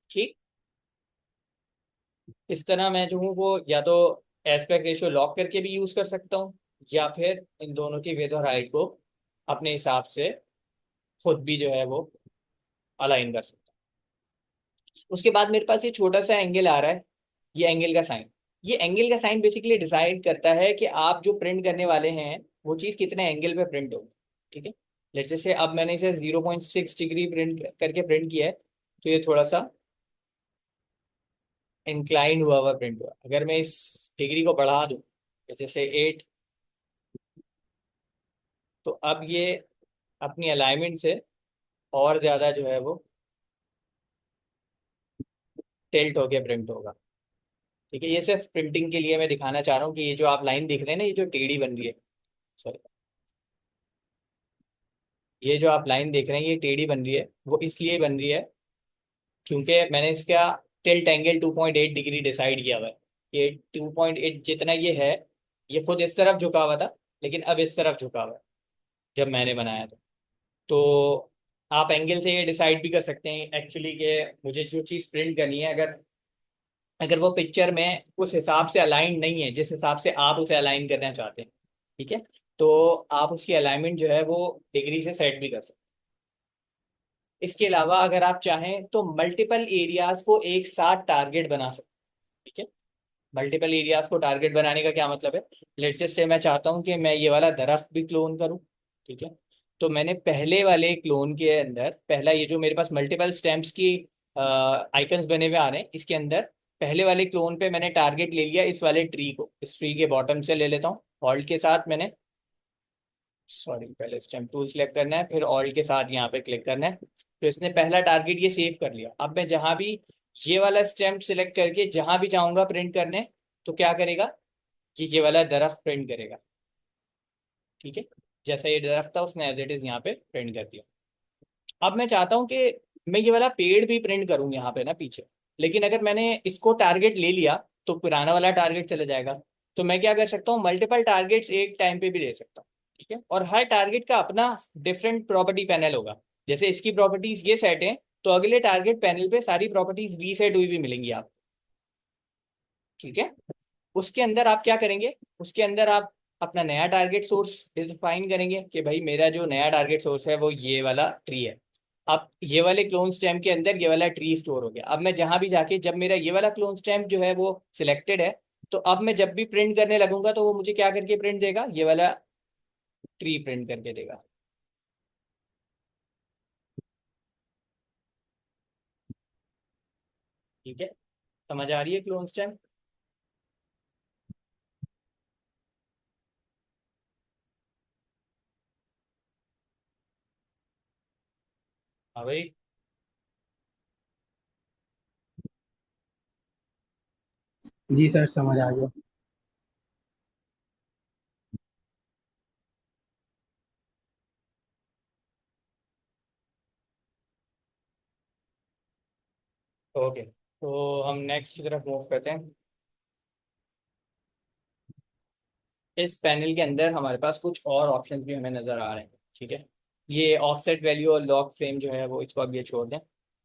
ठीक। इस तरह मैं जो हूँ वो या तो एस्पेक्ट रेशियो लॉक करके भी यूज कर सकता हूँ, या फिर इन दोनों की विद और हाइट को अपने हिसाब से खुद भी जो है वो अलाइन कर सकता हूँ। उसके बाद मेरे पास ये छोटा सा एंगल आ रहा है, ये एंगल का साइन। ये एंगल का साइन बेसिकली डिसाइड करता है कि आप जो प्रिंट करने वाले हैं वो चीज़ कितने एंगल पे प्रिंट होगी, ठीक है। जैसे अब मैंने इसे 0.6 डिग्री प्रिंट करके प्रिंट किया है, तो ये थोड़ा सा इंक्लाइन हुआ हुआ प्रिंट हुआ। अगर मैं इस डिग्री को बढ़ा दूं, जैसे 8, तो अब ये अपनी अलाइनमेंट से और ज्यादा जो है वो टिल्ट होके प्रिंट होगा, ठीक है। ये सिर्फ प्रिंटिंग के लिए मैं दिखाना चाह रहा हूँ कि ये जो आप लाइन दिख रहे हैं ना, ये जो टेढ़ी बन रही है, सॉरी, ये जो आप लाइन देख रहे हैं ये टेढ़ी बन रही है, वो इसलिए बन रही है क्योंकि मैंने इसका टिल्ट एंगल 2.8 डिग्री डिसाइड किया हुआ है। ये 2.8 जितना ये है, ये खुद इस तरफ झुका हुआ था, लेकिन अब इस तरफ झुका हुआ है जब मैंने बनाया था। तो आप एंगल से ये डिसाइड भी कर सकते हैं एक्चुअली कि मुझे जो चीज़ प्रिंट करनी है, अगर अगर वो पिक्चर में उस हिसाब से अलाइन नहीं है जिस हिसाब से आप उसे अलाइन करना चाहते हैं, ठीक है, तो आप उसकी अलाइनमेंट जो है वो डिग्री से सेट भी कर सकते हैं। इसके अलावा अगर आप चाहें तो मल्टीपल एरियाज को एक साथ टारगेट बना सकते हैं, ठीक है। मल्टीपल एरियाज को टारगेट बनाने का क्या मतलब है, लेट्स जस्ट से मैं चाहता हूं कि मैं ये वाला दरख्त भी क्लोन करूं, ठीक है। तो मैंने पहले वाले क्लोन के अंदर, पहला ये जो मेरे पास मल्टीपल स्टेम्स की आइकन्स बने हुए आ रहे हैं, इसके अंदर पहले वाले क्लोन पे मैंने टारगेट ले लिया इस वाले ट्री को, इस ट्री के बॉटम से ले लेता हूँ, ऑल्ट के साथ मैंने, सॉरी, पहले स्टेम टूल सेलेक्ट करना है, फिर ऑल्ट के साथ यहाँ पे क्लिक करना है। तो इसने पहला टारगेट ये सेव कर लिया। अब मैं जहां भी ये वाला स्टेम सिलेक्ट करके जहां भी चाहूंगा प्रिंट करने, तो क्या करेगा कि ये वाला दरख्त प्रिंट करेगा, ठीक है। जैसा ये दरख्त था उसने एज इट इज यहाँ पे प्रिंट कर दिया। अब मैं चाहता हूँ कि मैं ये वाला पेड़ भी प्रिंट करूँ यहाँ पे ना पीछे, लेकिन अगर मैंने इसको टारगेट ले लिया तो पुराना वाला टारगेट चला जाएगा। तो मैं क्या कर सकता हूँ, मल्टीपल टारगेट्स एक टाइम पे भी दे सकता हूँ, ठीक है। और हर टारगेट का अपना डिफरेंट प्रॉपर्टी पैनल होगा। जैसे इसकी प्रॉपर्टीज ये सेट है, तो अगले टारगेट पैनल पे सारी प्रॉपर्टीज रीसेट हुई भी मिलेंगी आप, ठीक है। उसके अंदर आप क्या करेंगे, उसके अंदर आप अपना नया टारगेट सोर्स डिफाइन करेंगे कि भाई मेरा जो नया टारगेट सोर्स है वो ये वाला ट्री है। अब ये वाले क्लोन स्टैम्प के अंदर ये वाला ट्री स्टोर हो गया। अब मैं जहां भी जाके, जब मेरा ये वाला क्लोन स्टैम्प जो है वो सिलेक्टेड है, तो अब मैं जब भी प्रिंट करने लगूंगा तो वो मुझे क्या करके प्रिंट देगा, ये वाला ट्री प्रिंट करके देगा, ठीक है। समझ आ रही है क्लोन स्टैम्प? हाँ भाई। जी सर, समझ आ गया। ओके, तो हम नेक्स्ट की तरफ मूव करते हैं। इस पैनल के अंदर हमारे पास कुछ और ऑप्शन भी हमें नजर आ रहे हैं। ठीक है, ये ऑफसेट वैल्यू और लॉक फ्रेम जो है वो इसको अब ये छोड़ दें।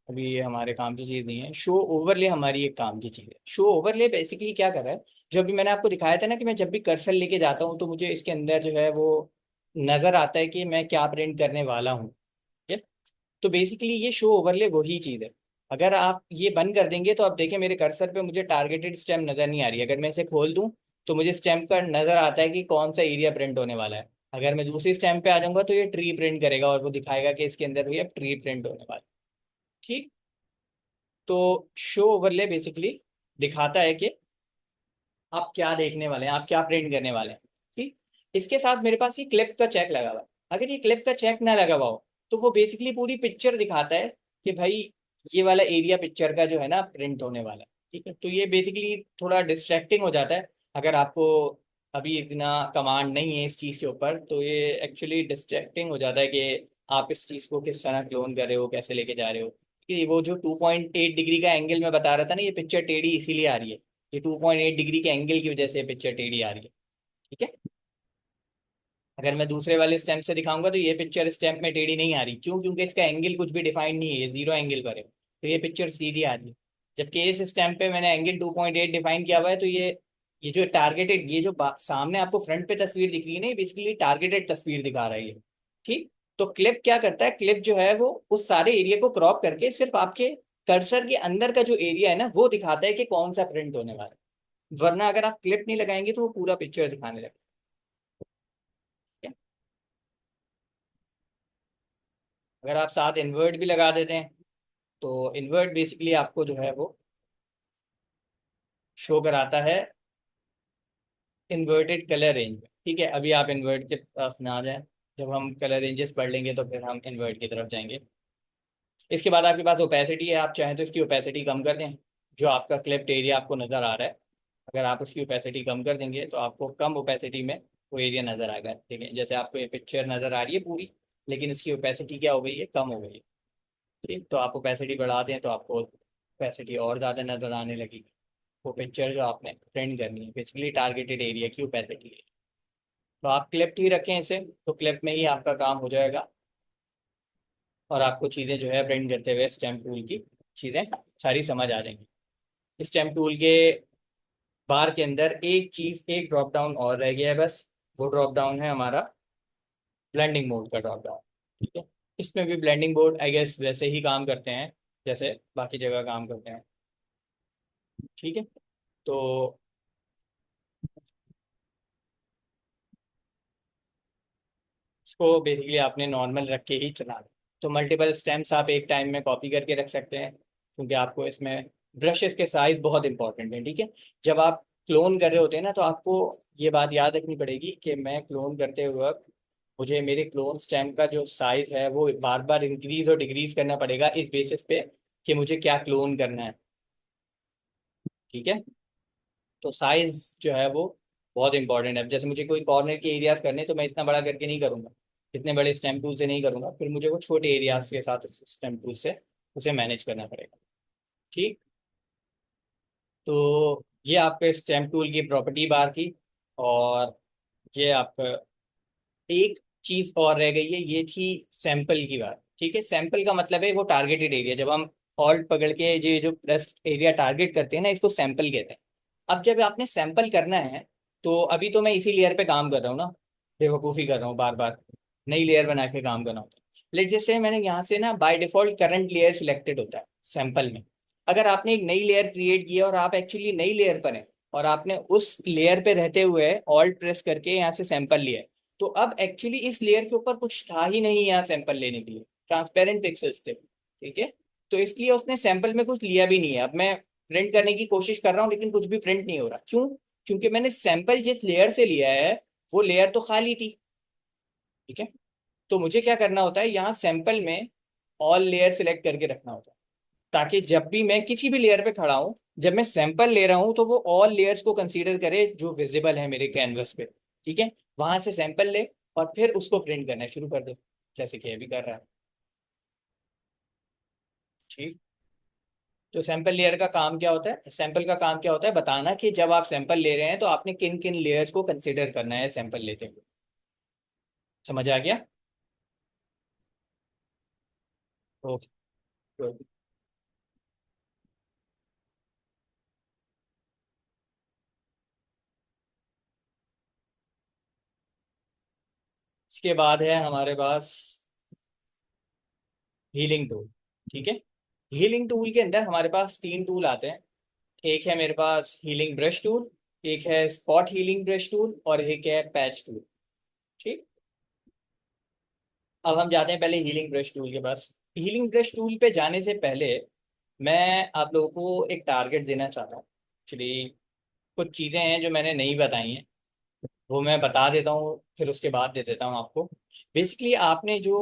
अभी ये हमारे काम की चीज़ नहीं है। शो ओवरले हमारी एक काम की चीज़ है। शो ओवरले बेसिकली क्या कर रहा है, जो अभी मैंने आपको दिखाया था ना कि मैं जब भी कर्सर लेके जाता हूँ तो मुझे इसके अंदर जो है वो नजर आता है कि मैं क्या प्रिंट करने वाला हूँ। ठीक है, तो बेसिकली ये शो ओवरले वही चीज़ है। अगर आप ये बंद कर देंगे तो आप देखें मेरे कर्सर पे मुझे टारगेटेड स्टेम नजर नहीं आ रही है। अगर मैं इसे खोल दूं तो मुझे स्टेम पर नजर आता है कि कौन सा एरिया प्रिंट होने वाला है। अगर मैं दूसरी स्टेम पे आ जाऊंगा तो ये ट्री प्रिंट करेगा और वो दिखाएगा कि इसके अंदर भी अब ट्री प्रिंट होने वाला है। ठीक, तो शो ओवरले बेसिकली दिखाता है कि आप क्या देखने वाले हैं, आप क्या प्रिंट करने वाले हैं। ठीक, इसके साथ मेरे पास ये क्लिप का चेक लगा हुआ है। अगर ये क्लिप का चेक ना लगा हुआ हो तो वो बेसिकली पूरी पिक्चर दिखाता है कि भाई ये वाला एरिया पिक्चर का जो है ना प्रिंट होने वाला है। ठीक है, तो ये बेसिकली थोड़ा डिस्ट्रैक्टिंग हो जाता है। अगर आपको अभी इतना कमांड नहीं है इस चीज़ के ऊपर तो ये एक्चुअली डिस्ट्रैक्टिंग हो जाता है कि आप इस चीज़ को किस तरह क्लोन कर रहे हो, कैसे लेके जा रहे हो। कि वो जो 2.8 डिग्री का एंगल मैं बता रहा था ना, ये पिक्चर टेढ़ी इसीलिए आ रही है। ये 2.8 डिग्री के एंगल की वजह से पिक्चर टेढ़ी आ रही है। ठीक है, अगर मैं दूसरे वाले स्टैम्प से दिखाऊंगा तो ये पिक्चर स्टैम्प में टेढ़ी नहीं आ रही। क्यों? क्योंकि इसका एंगल कुछ भी डिफाइंड नहीं है, ये जीरो एंगल पर है, तो ये पिक्चर सीधी आ रही है। जबकि इस स्टैम्प पे मैंने एंगल 2.8 डिफाइन किया हुआ है, तो ये जो टारगेटेड, ये जो सामने आपको फ्रंट पे तस्वीर दिख रही है ना, ये बेसिकली टारगेटेड तस्वीर दिखा रहा है ये। ठीक, तो क्लिप क्या करता है, क्लिप जो है वो उस सारे एरिया को क्रॉप करके सिर्फ आपके कर्सर के अंदर का जो एरिया है ना वो दिखाता है कि कौन सा प्रिंट होने वाला है। वरना अगर आप क्लिप नहीं लगाएंगे तो वो पूरा पिक्चर दिखाने लगेगा। ठीक है? अगर आप साथ इन्वर्ट भी लगा देते हैं तो इन्वर्ट बेसिकली आपको जो है वो शो कराता है इन्वर्टेड कलर रेंज में। ठीक है, अभी आप इन्वर्ट के पास ना आ जाएं। जब हम कलर रेंजेस पढ़ लेंगे तो फिर हम इन्वर्ट की तरफ जाएंगे। इसके बाद आपके पास ओपेसिटी है। आप चाहें तो इसकी ओपेसिटी कम कर दें। जो आपका क्लिप्ड एरिया आपको नज़र आ रहा है, अगर आप उसकी ओपेसिटी कम कर देंगे तो आपको कम ओपेसिटी में वो एरिया नज़र आएगा। ठीक है, जैसे आपको ये पिक्चर नज़र आ रही है पूरी, लेकिन इसकी ओपेसिटी क्या हो गई है, कम हो गई है। ठीक, तो आप ओपेसिटी बढ़ा दें तो आपको ओपेसिटी और ज़्यादा नज़र आने लगेगी। वो पिक्चर जो आपने प्रिंट करनी है बेसिकली टारगेटेड एरिया की ओपेसिटी है। तो आप क्लिप ही रखें इसे, तो क्लिप में ही आपका काम हो जाएगा और आपको चीज़ें जो है प्रिंट करते हुए स्टैम्प टूल की चीज़ें सारी समझ आ जाएंगी। स्टैम्प टूल के बार के अंदर एक चीज़, एक ड्रॉप डाउन और रह गया है बस। वो ड्रॉप डाउन है हमारा ब्लेंडिंग मोड का ड्रॉप डाउन। ठीक है, इसमें भी ब्लेंडिंग बोर्ड आई गेस वैसे ही काम करते हैं जैसे बाकी जगह काम करते हैं। ठीक है, तो इसको बेसिकली आपने नॉर्मल रख के ही चलाना। तो मल्टीपल स्टेम्स आप एक टाइम में कॉपी करके रख सकते हैं, क्योंकि आपको इसमें ब्रशेस के साइज बहुत इंपॉर्टेंट है। ठीक है, जब आप क्लोन कर रहे होते हैं ना तो आपको ये बात याद रखनी पड़ेगी कि मैं क्लोन करते हुए वक्त मुझे मेरे क्लोन स्टैम्प का जो साइज है वो बार बार इंक्रीज और डिक्रीज करना पड़ेगा इस बेसिस पे कि मुझे क्या क्लोन करना है। ठीक है, तो साइज जो है वो बहुत इंपॉर्टेंट है। जैसे मुझे कोई कॉर्नर के एरियाज करने तो मैं इतना बड़ा करके नहीं करूंगा, इतने बड़े स्टेम टूल से नहीं करूंगा, फिर मुझे वो छोटे एरियाज के साथ स्टेम टूल से उसे मैनेज करना पड़ेगा। ठीक, तो ये आपके स्टेम टूल की प्रॉपर्टी बार थी। और ये आपका एक चीज और रह गई है, ये थी सैंपल की बात। ठीक है, सैंपल का मतलब है वो टारगेटेड एरिया। जब हम ऑल्ट पकड़ के ये जो प्लस एरिया टारगेट करते हैं ना, इसको सैंपल कहते हैं। अब जब आपने सैंपल करना है तो अभी तो मैं इसी लेयर पे काम कर रहा हूँ ना, बेवकूफ़ी कर रहा हूँ, बार बार नई लेयर बना के काम कर रहा हूँ। लेट जैसे मैंने यहाँ से ना by default current layer selected होता है सैंपल में। अगर आपने एक नई लेयर क्रिएट की है और आप एक्चुअली नई लेयर पर हैं और आपने उस लेयर पे रहते हुए ऑल्ट प्रेस करके यहाँ से सैंपल लिया है, तो अब एक्चुअली इस लेयर के ऊपर कुछ था ही नहीं यहाँ सैंपल लेने के लिए, ट्रांसपेरेंट पिक्सेल्स थे। ठीक है, तो इसलिए उसने सैंपल में कुछ लिया भी नहीं है। अब मैं प्रिंट करने की कोशिश कर रहा हूँ लेकिन कुछ भी प्रिंट नहीं हो रहा। क्यों? क्योंकि मैंने सैंपल जिस लेयर से लिया है वो लेयर तो खाली थी। ठीक है, तो मुझे क्या करना होता है, यहाँ सैंपल में ऑल लेयर सिलेक्ट करके रखना होता है, ताकि जब भी मैं किसी भी लेयर पे खड़ा हूं, जब मैं सैंपल ले रहा हूं तो वो ऑल लेयर्स को कंसीडर करे जो विजिबल है मेरे कैनवस पे। ठीक है, वहां से सैंपल ले और फिर उसको प्रिंट करना शुरू कर दे, जैसे कि अभी कर रहा है। ठीक। तो सैंपल लेयर का काम क्या होता है, सैंपल का काम क्या होता है, बताना कि जब आप सैंपल ले रहे हैं तो आपने किन किन लेयर्स को कंसीडर करना है सैंपल लेते हुए। समझ आ गया? ओके। इसके बाद है हमारे पास हीलिंग टूल। ठीक है, हीलिंग टूल के अंदर हमारे पास तीन टूल आते हैं। एक है मेरे पास हीलिंग ब्रश टूल, एक है स्पॉट हीलिंग ब्रश टूल, और एक है पैच टूल। ठीक। अब हम जाते हैं पहले हीलिंग ब्रश टूल के पास। हीलिंग ब्रश टूल पे जाने से पहले मैं आप लोगों को एक टारगेट देना चाहता हूँ। एक्चुअली कुछ चीज़ें हैं जो मैंने नहीं बताई हैं, वो मैं बता देता हूँ, फिर उसके बाद दे देता हूँ आपको। बेसिकली आपने जो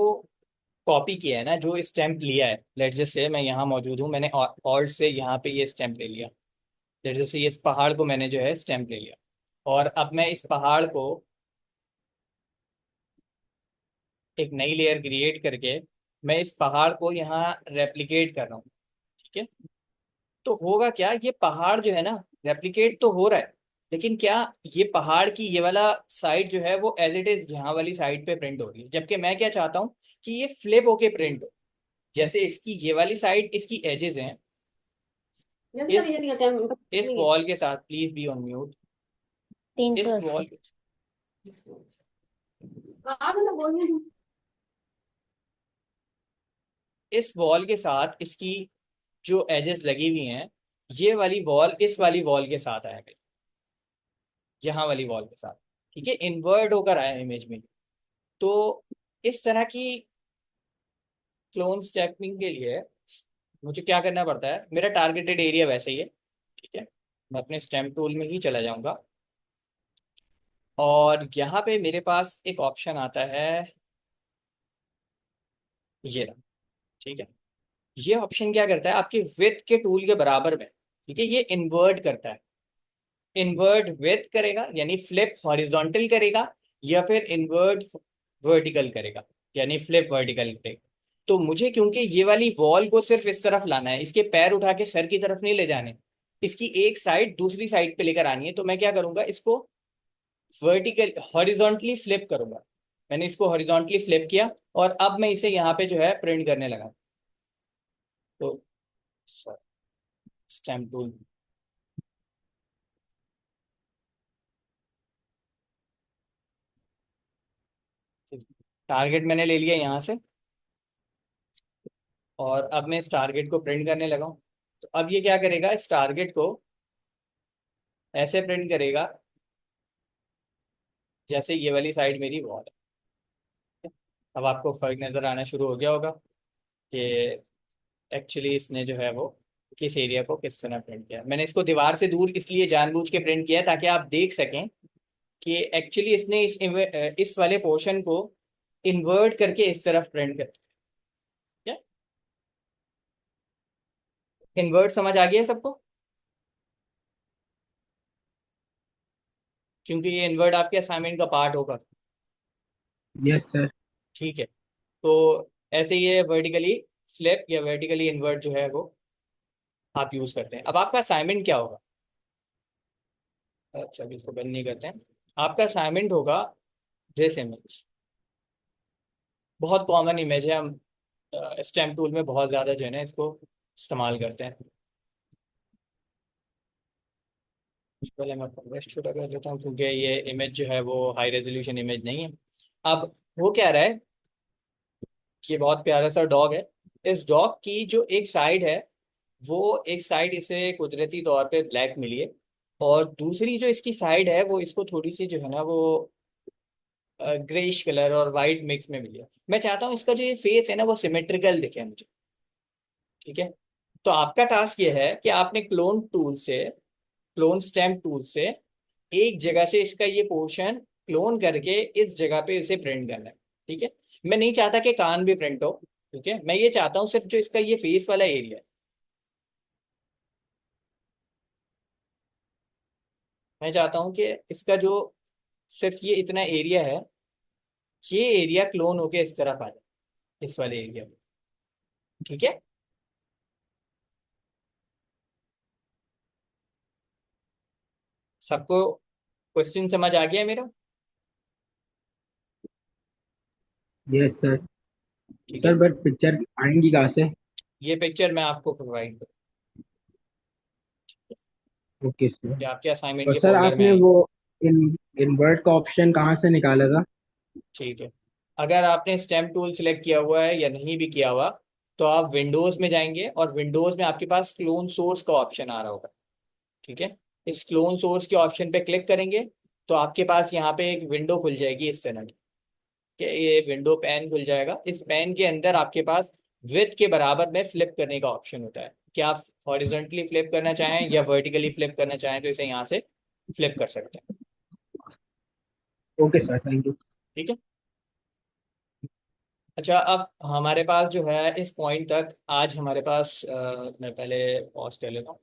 कॉपी किया है ना, जो स्टैंप लिया है, लेट जस्ट से मैं यहाँ मौजूद हूँ, मैंने ऑल्ट से यहाँ पे ये स्टैंप ले लिया। लेट जस्ट से इस पहाड़ को मैंने जो है स्टैंप ले लिया, और अब मैं इस पहाड़ को एक नई लेयर क्रिएट करके मैं इस पहाड़ को यहाँ रेप्लिकेट कर रहा हूँ। ठीक है। तो होगा क्या, ये पहाड़ जो है ना, रेप्लिकेट तो हो रहा है, लेकिन क्या ये पहाड़ की ये वाला साइड जो है वो एज इट इज यहाँ वाली साइड पे प्रिंट हो रही है, जबकि मैं क्या चाहता हूँ कि ये फ्लिप होके प्रिंट हो। जैसे इसकी ये वाली साइड, इसकी एजेस हैं जल्दी इस करिए, जल्दी टाइम इस नहीं है। वॉल के साथ, प्लीज बी ऑन म्यूट। इस 380। वॉल आप ना बोलने दो। इस वॉल के साथ इसकी जो एजेस लगी हुई हैं, ये वाली वॉल इस वाली वॉल के साथ आया मेरे, यहाँ वाली वॉल के साथ। ठीक है, इन्वर्ट होकर आया इमेज में। तो इस तरह की क्लोन स्टैकिंग के लिए मुझे क्या करना पड़ता है, मेरा टारगेटेड एरिया वैसे ही है। ठीक है, मैं अपने स्टैम्प टूल में ही चला जाऊंगा, और यहाँ पे मेरे पास एक ऑप्शन आता है, ये रहा। ठीक है, ये ऑप्शन क्या करता है, आपके विथ के टूल के बराबर में, ठीक है, ये इन्वर्ट करता है। इन्वर्ट विथ करेगा यानी फ्लिप हॉरिजॉन्टल करेगा, या फिर इन्वर्ट वर्टिकल करेगा यानी फ्लिप वर्टिकल करेगा। तो मुझे क्योंकि ये वाली वॉल को सिर्फ इस तरफ लाना है, इसके पैर उठा के सर की तरफ नहीं ले जाने, इसकी एक साइड दूसरी साइड पे लेकर आनी है, तो मैं क्या करूंगा, इसको वर्टिकल हॉरिजॉन्टली फ्लिप करूंगा। मैंने इसको हॉरिजॉन्टली फ्लिप किया, और अब मैं इसे यहाँ पे जो है प्रिंट करने लगा। तो स्टैम्प टूल, टारगेट मैंने ले लिया यहाँ से, और अब मैं इस टारगेट को प्रिंट करने लगा हूँ। तो अब ये क्या करेगा, इस टारगेट को ऐसे प्रिंट करेगा जैसे ये वाली साइड मेरी वॉल है। अब आपको फर्क नजर आना शुरू हो गया होगा कि एक्चुअली इसने जो है वो किस एरिया को किस तरह प्रिंट किया। मैंने इसको दीवार से दूर इसलिए जानबूझ के प्रिंट किया है, ताकि आप देख सकें कि एक्चुअली इसने इस वाले पोर्शन को इन्वर्ट करके इस तरफ प्रिंट कर। क्या इन्वर्ट समझ आ गया है सबको? क्योंकि ये इन्वर्ट आपके असाइनमेंट का पार्ट होगा। Yes sir. ठीक है, तो ऐसे ये वर्टिकली फ्लिप या वर्टिकली इन्वर्ट जो है वो आप यूज करते हैं। अब आपका असाइनमेंट क्या होगा, अच्छा अभी इसको बंद नहीं करते हैं। आपका असाइनमेंट होगा दिस इमेज, बहुत कॉमन इमेज है, हम स्टेम टूल में बहुत ज़्यादा जो है ना इसको इस्तेमाल करते हैं। पहले मैं वेस्ट छोटा कर लेता हूँ, क्योंकि ये इमेज जो है वो हाई रेजोल्यूशन इमेज नहीं है। अब वो क्या रहा है, ये बहुत प्यारा सा डॉग है। इस डॉग की जो एक साइड है, वो एक साइड इसे कुदरती तौर पे ब्लैक मिली है, और दूसरी जो इसकी साइड है वो इसको थोड़ी सी जो है ना वो ग्रेइश कलर और वाइट मिक्स में मिली है। मैं चाहता हूँ इसका जो ये फेस है ना वो सिमेट्रिकल दिखे मुझे। ठीक है, तो आपका टास्क ये है कि आपने क्लोन टूल से, क्लोन स्टैम्प टूल से एक जगह से इसका ये पोर्शन क्लोन करके इस जगह पे इसे प्रिंट करना है। ठीक है, मैं नहीं चाहता कि कान भी प्रिंट हो, ठीक है, मैं ये चाहता हूँ सिर्फ जो इसका ये फेस वाला एरिया है, मैं चाहता हूँ कि इसका जो सिर्फ ये इतना एरिया है, ये एरिया क्लोन होके इस तरफ आ जाए, इस वाले एरिया में। ठीक है, सबको क्वेश्चन समझ आ गया मेरा? Yes sir. ठीक सर है, बट पिक्चर आएंगी कहाँ से? ये पिक्चर मैं आपको प्रोवाइड करूँ, ओके सर। ये आपके असाइनमेंट और के सर फोल्डर में आपने आएंगे। वो इन इन्वर्ट का ऑप्शन कहाँ से निकाला था? ठीक है, अगर आपने स्टेम टूल सिलेक्ट किया हुआ है या नहीं भी किया हुआ, तो आप विंडोज में जाएंगे और विंडोज में आपके पास क्लोन सोर्स का ऑप्शन आ रहा होगा। ठीक है, इस क्लोन सोर्स के ऑप्शन पे क्लिक करेंगे तो आपके पास यहाँ पे एक विंडो खुल जाएगी इस तरह की, कि ये विंडो पैन खुल जाएगा। इस पैन के अंदर आपके पास विड्थ के बराबर में फ्लिप करने का ऑप्शन होता है कि आप हॉरिजॉन्टली फ्लिप करना चाहें या वर्टिकली फ्लिप करना चाहें, तो इसे यहाँ से फ्लिप कर सकते हैं। Okay sir, thank you. ठीक है, अच्छा अब हमारे पास जो है इस पॉइंट तक आज हमारे पास मैं पहले पॉज कर लेता हूँ।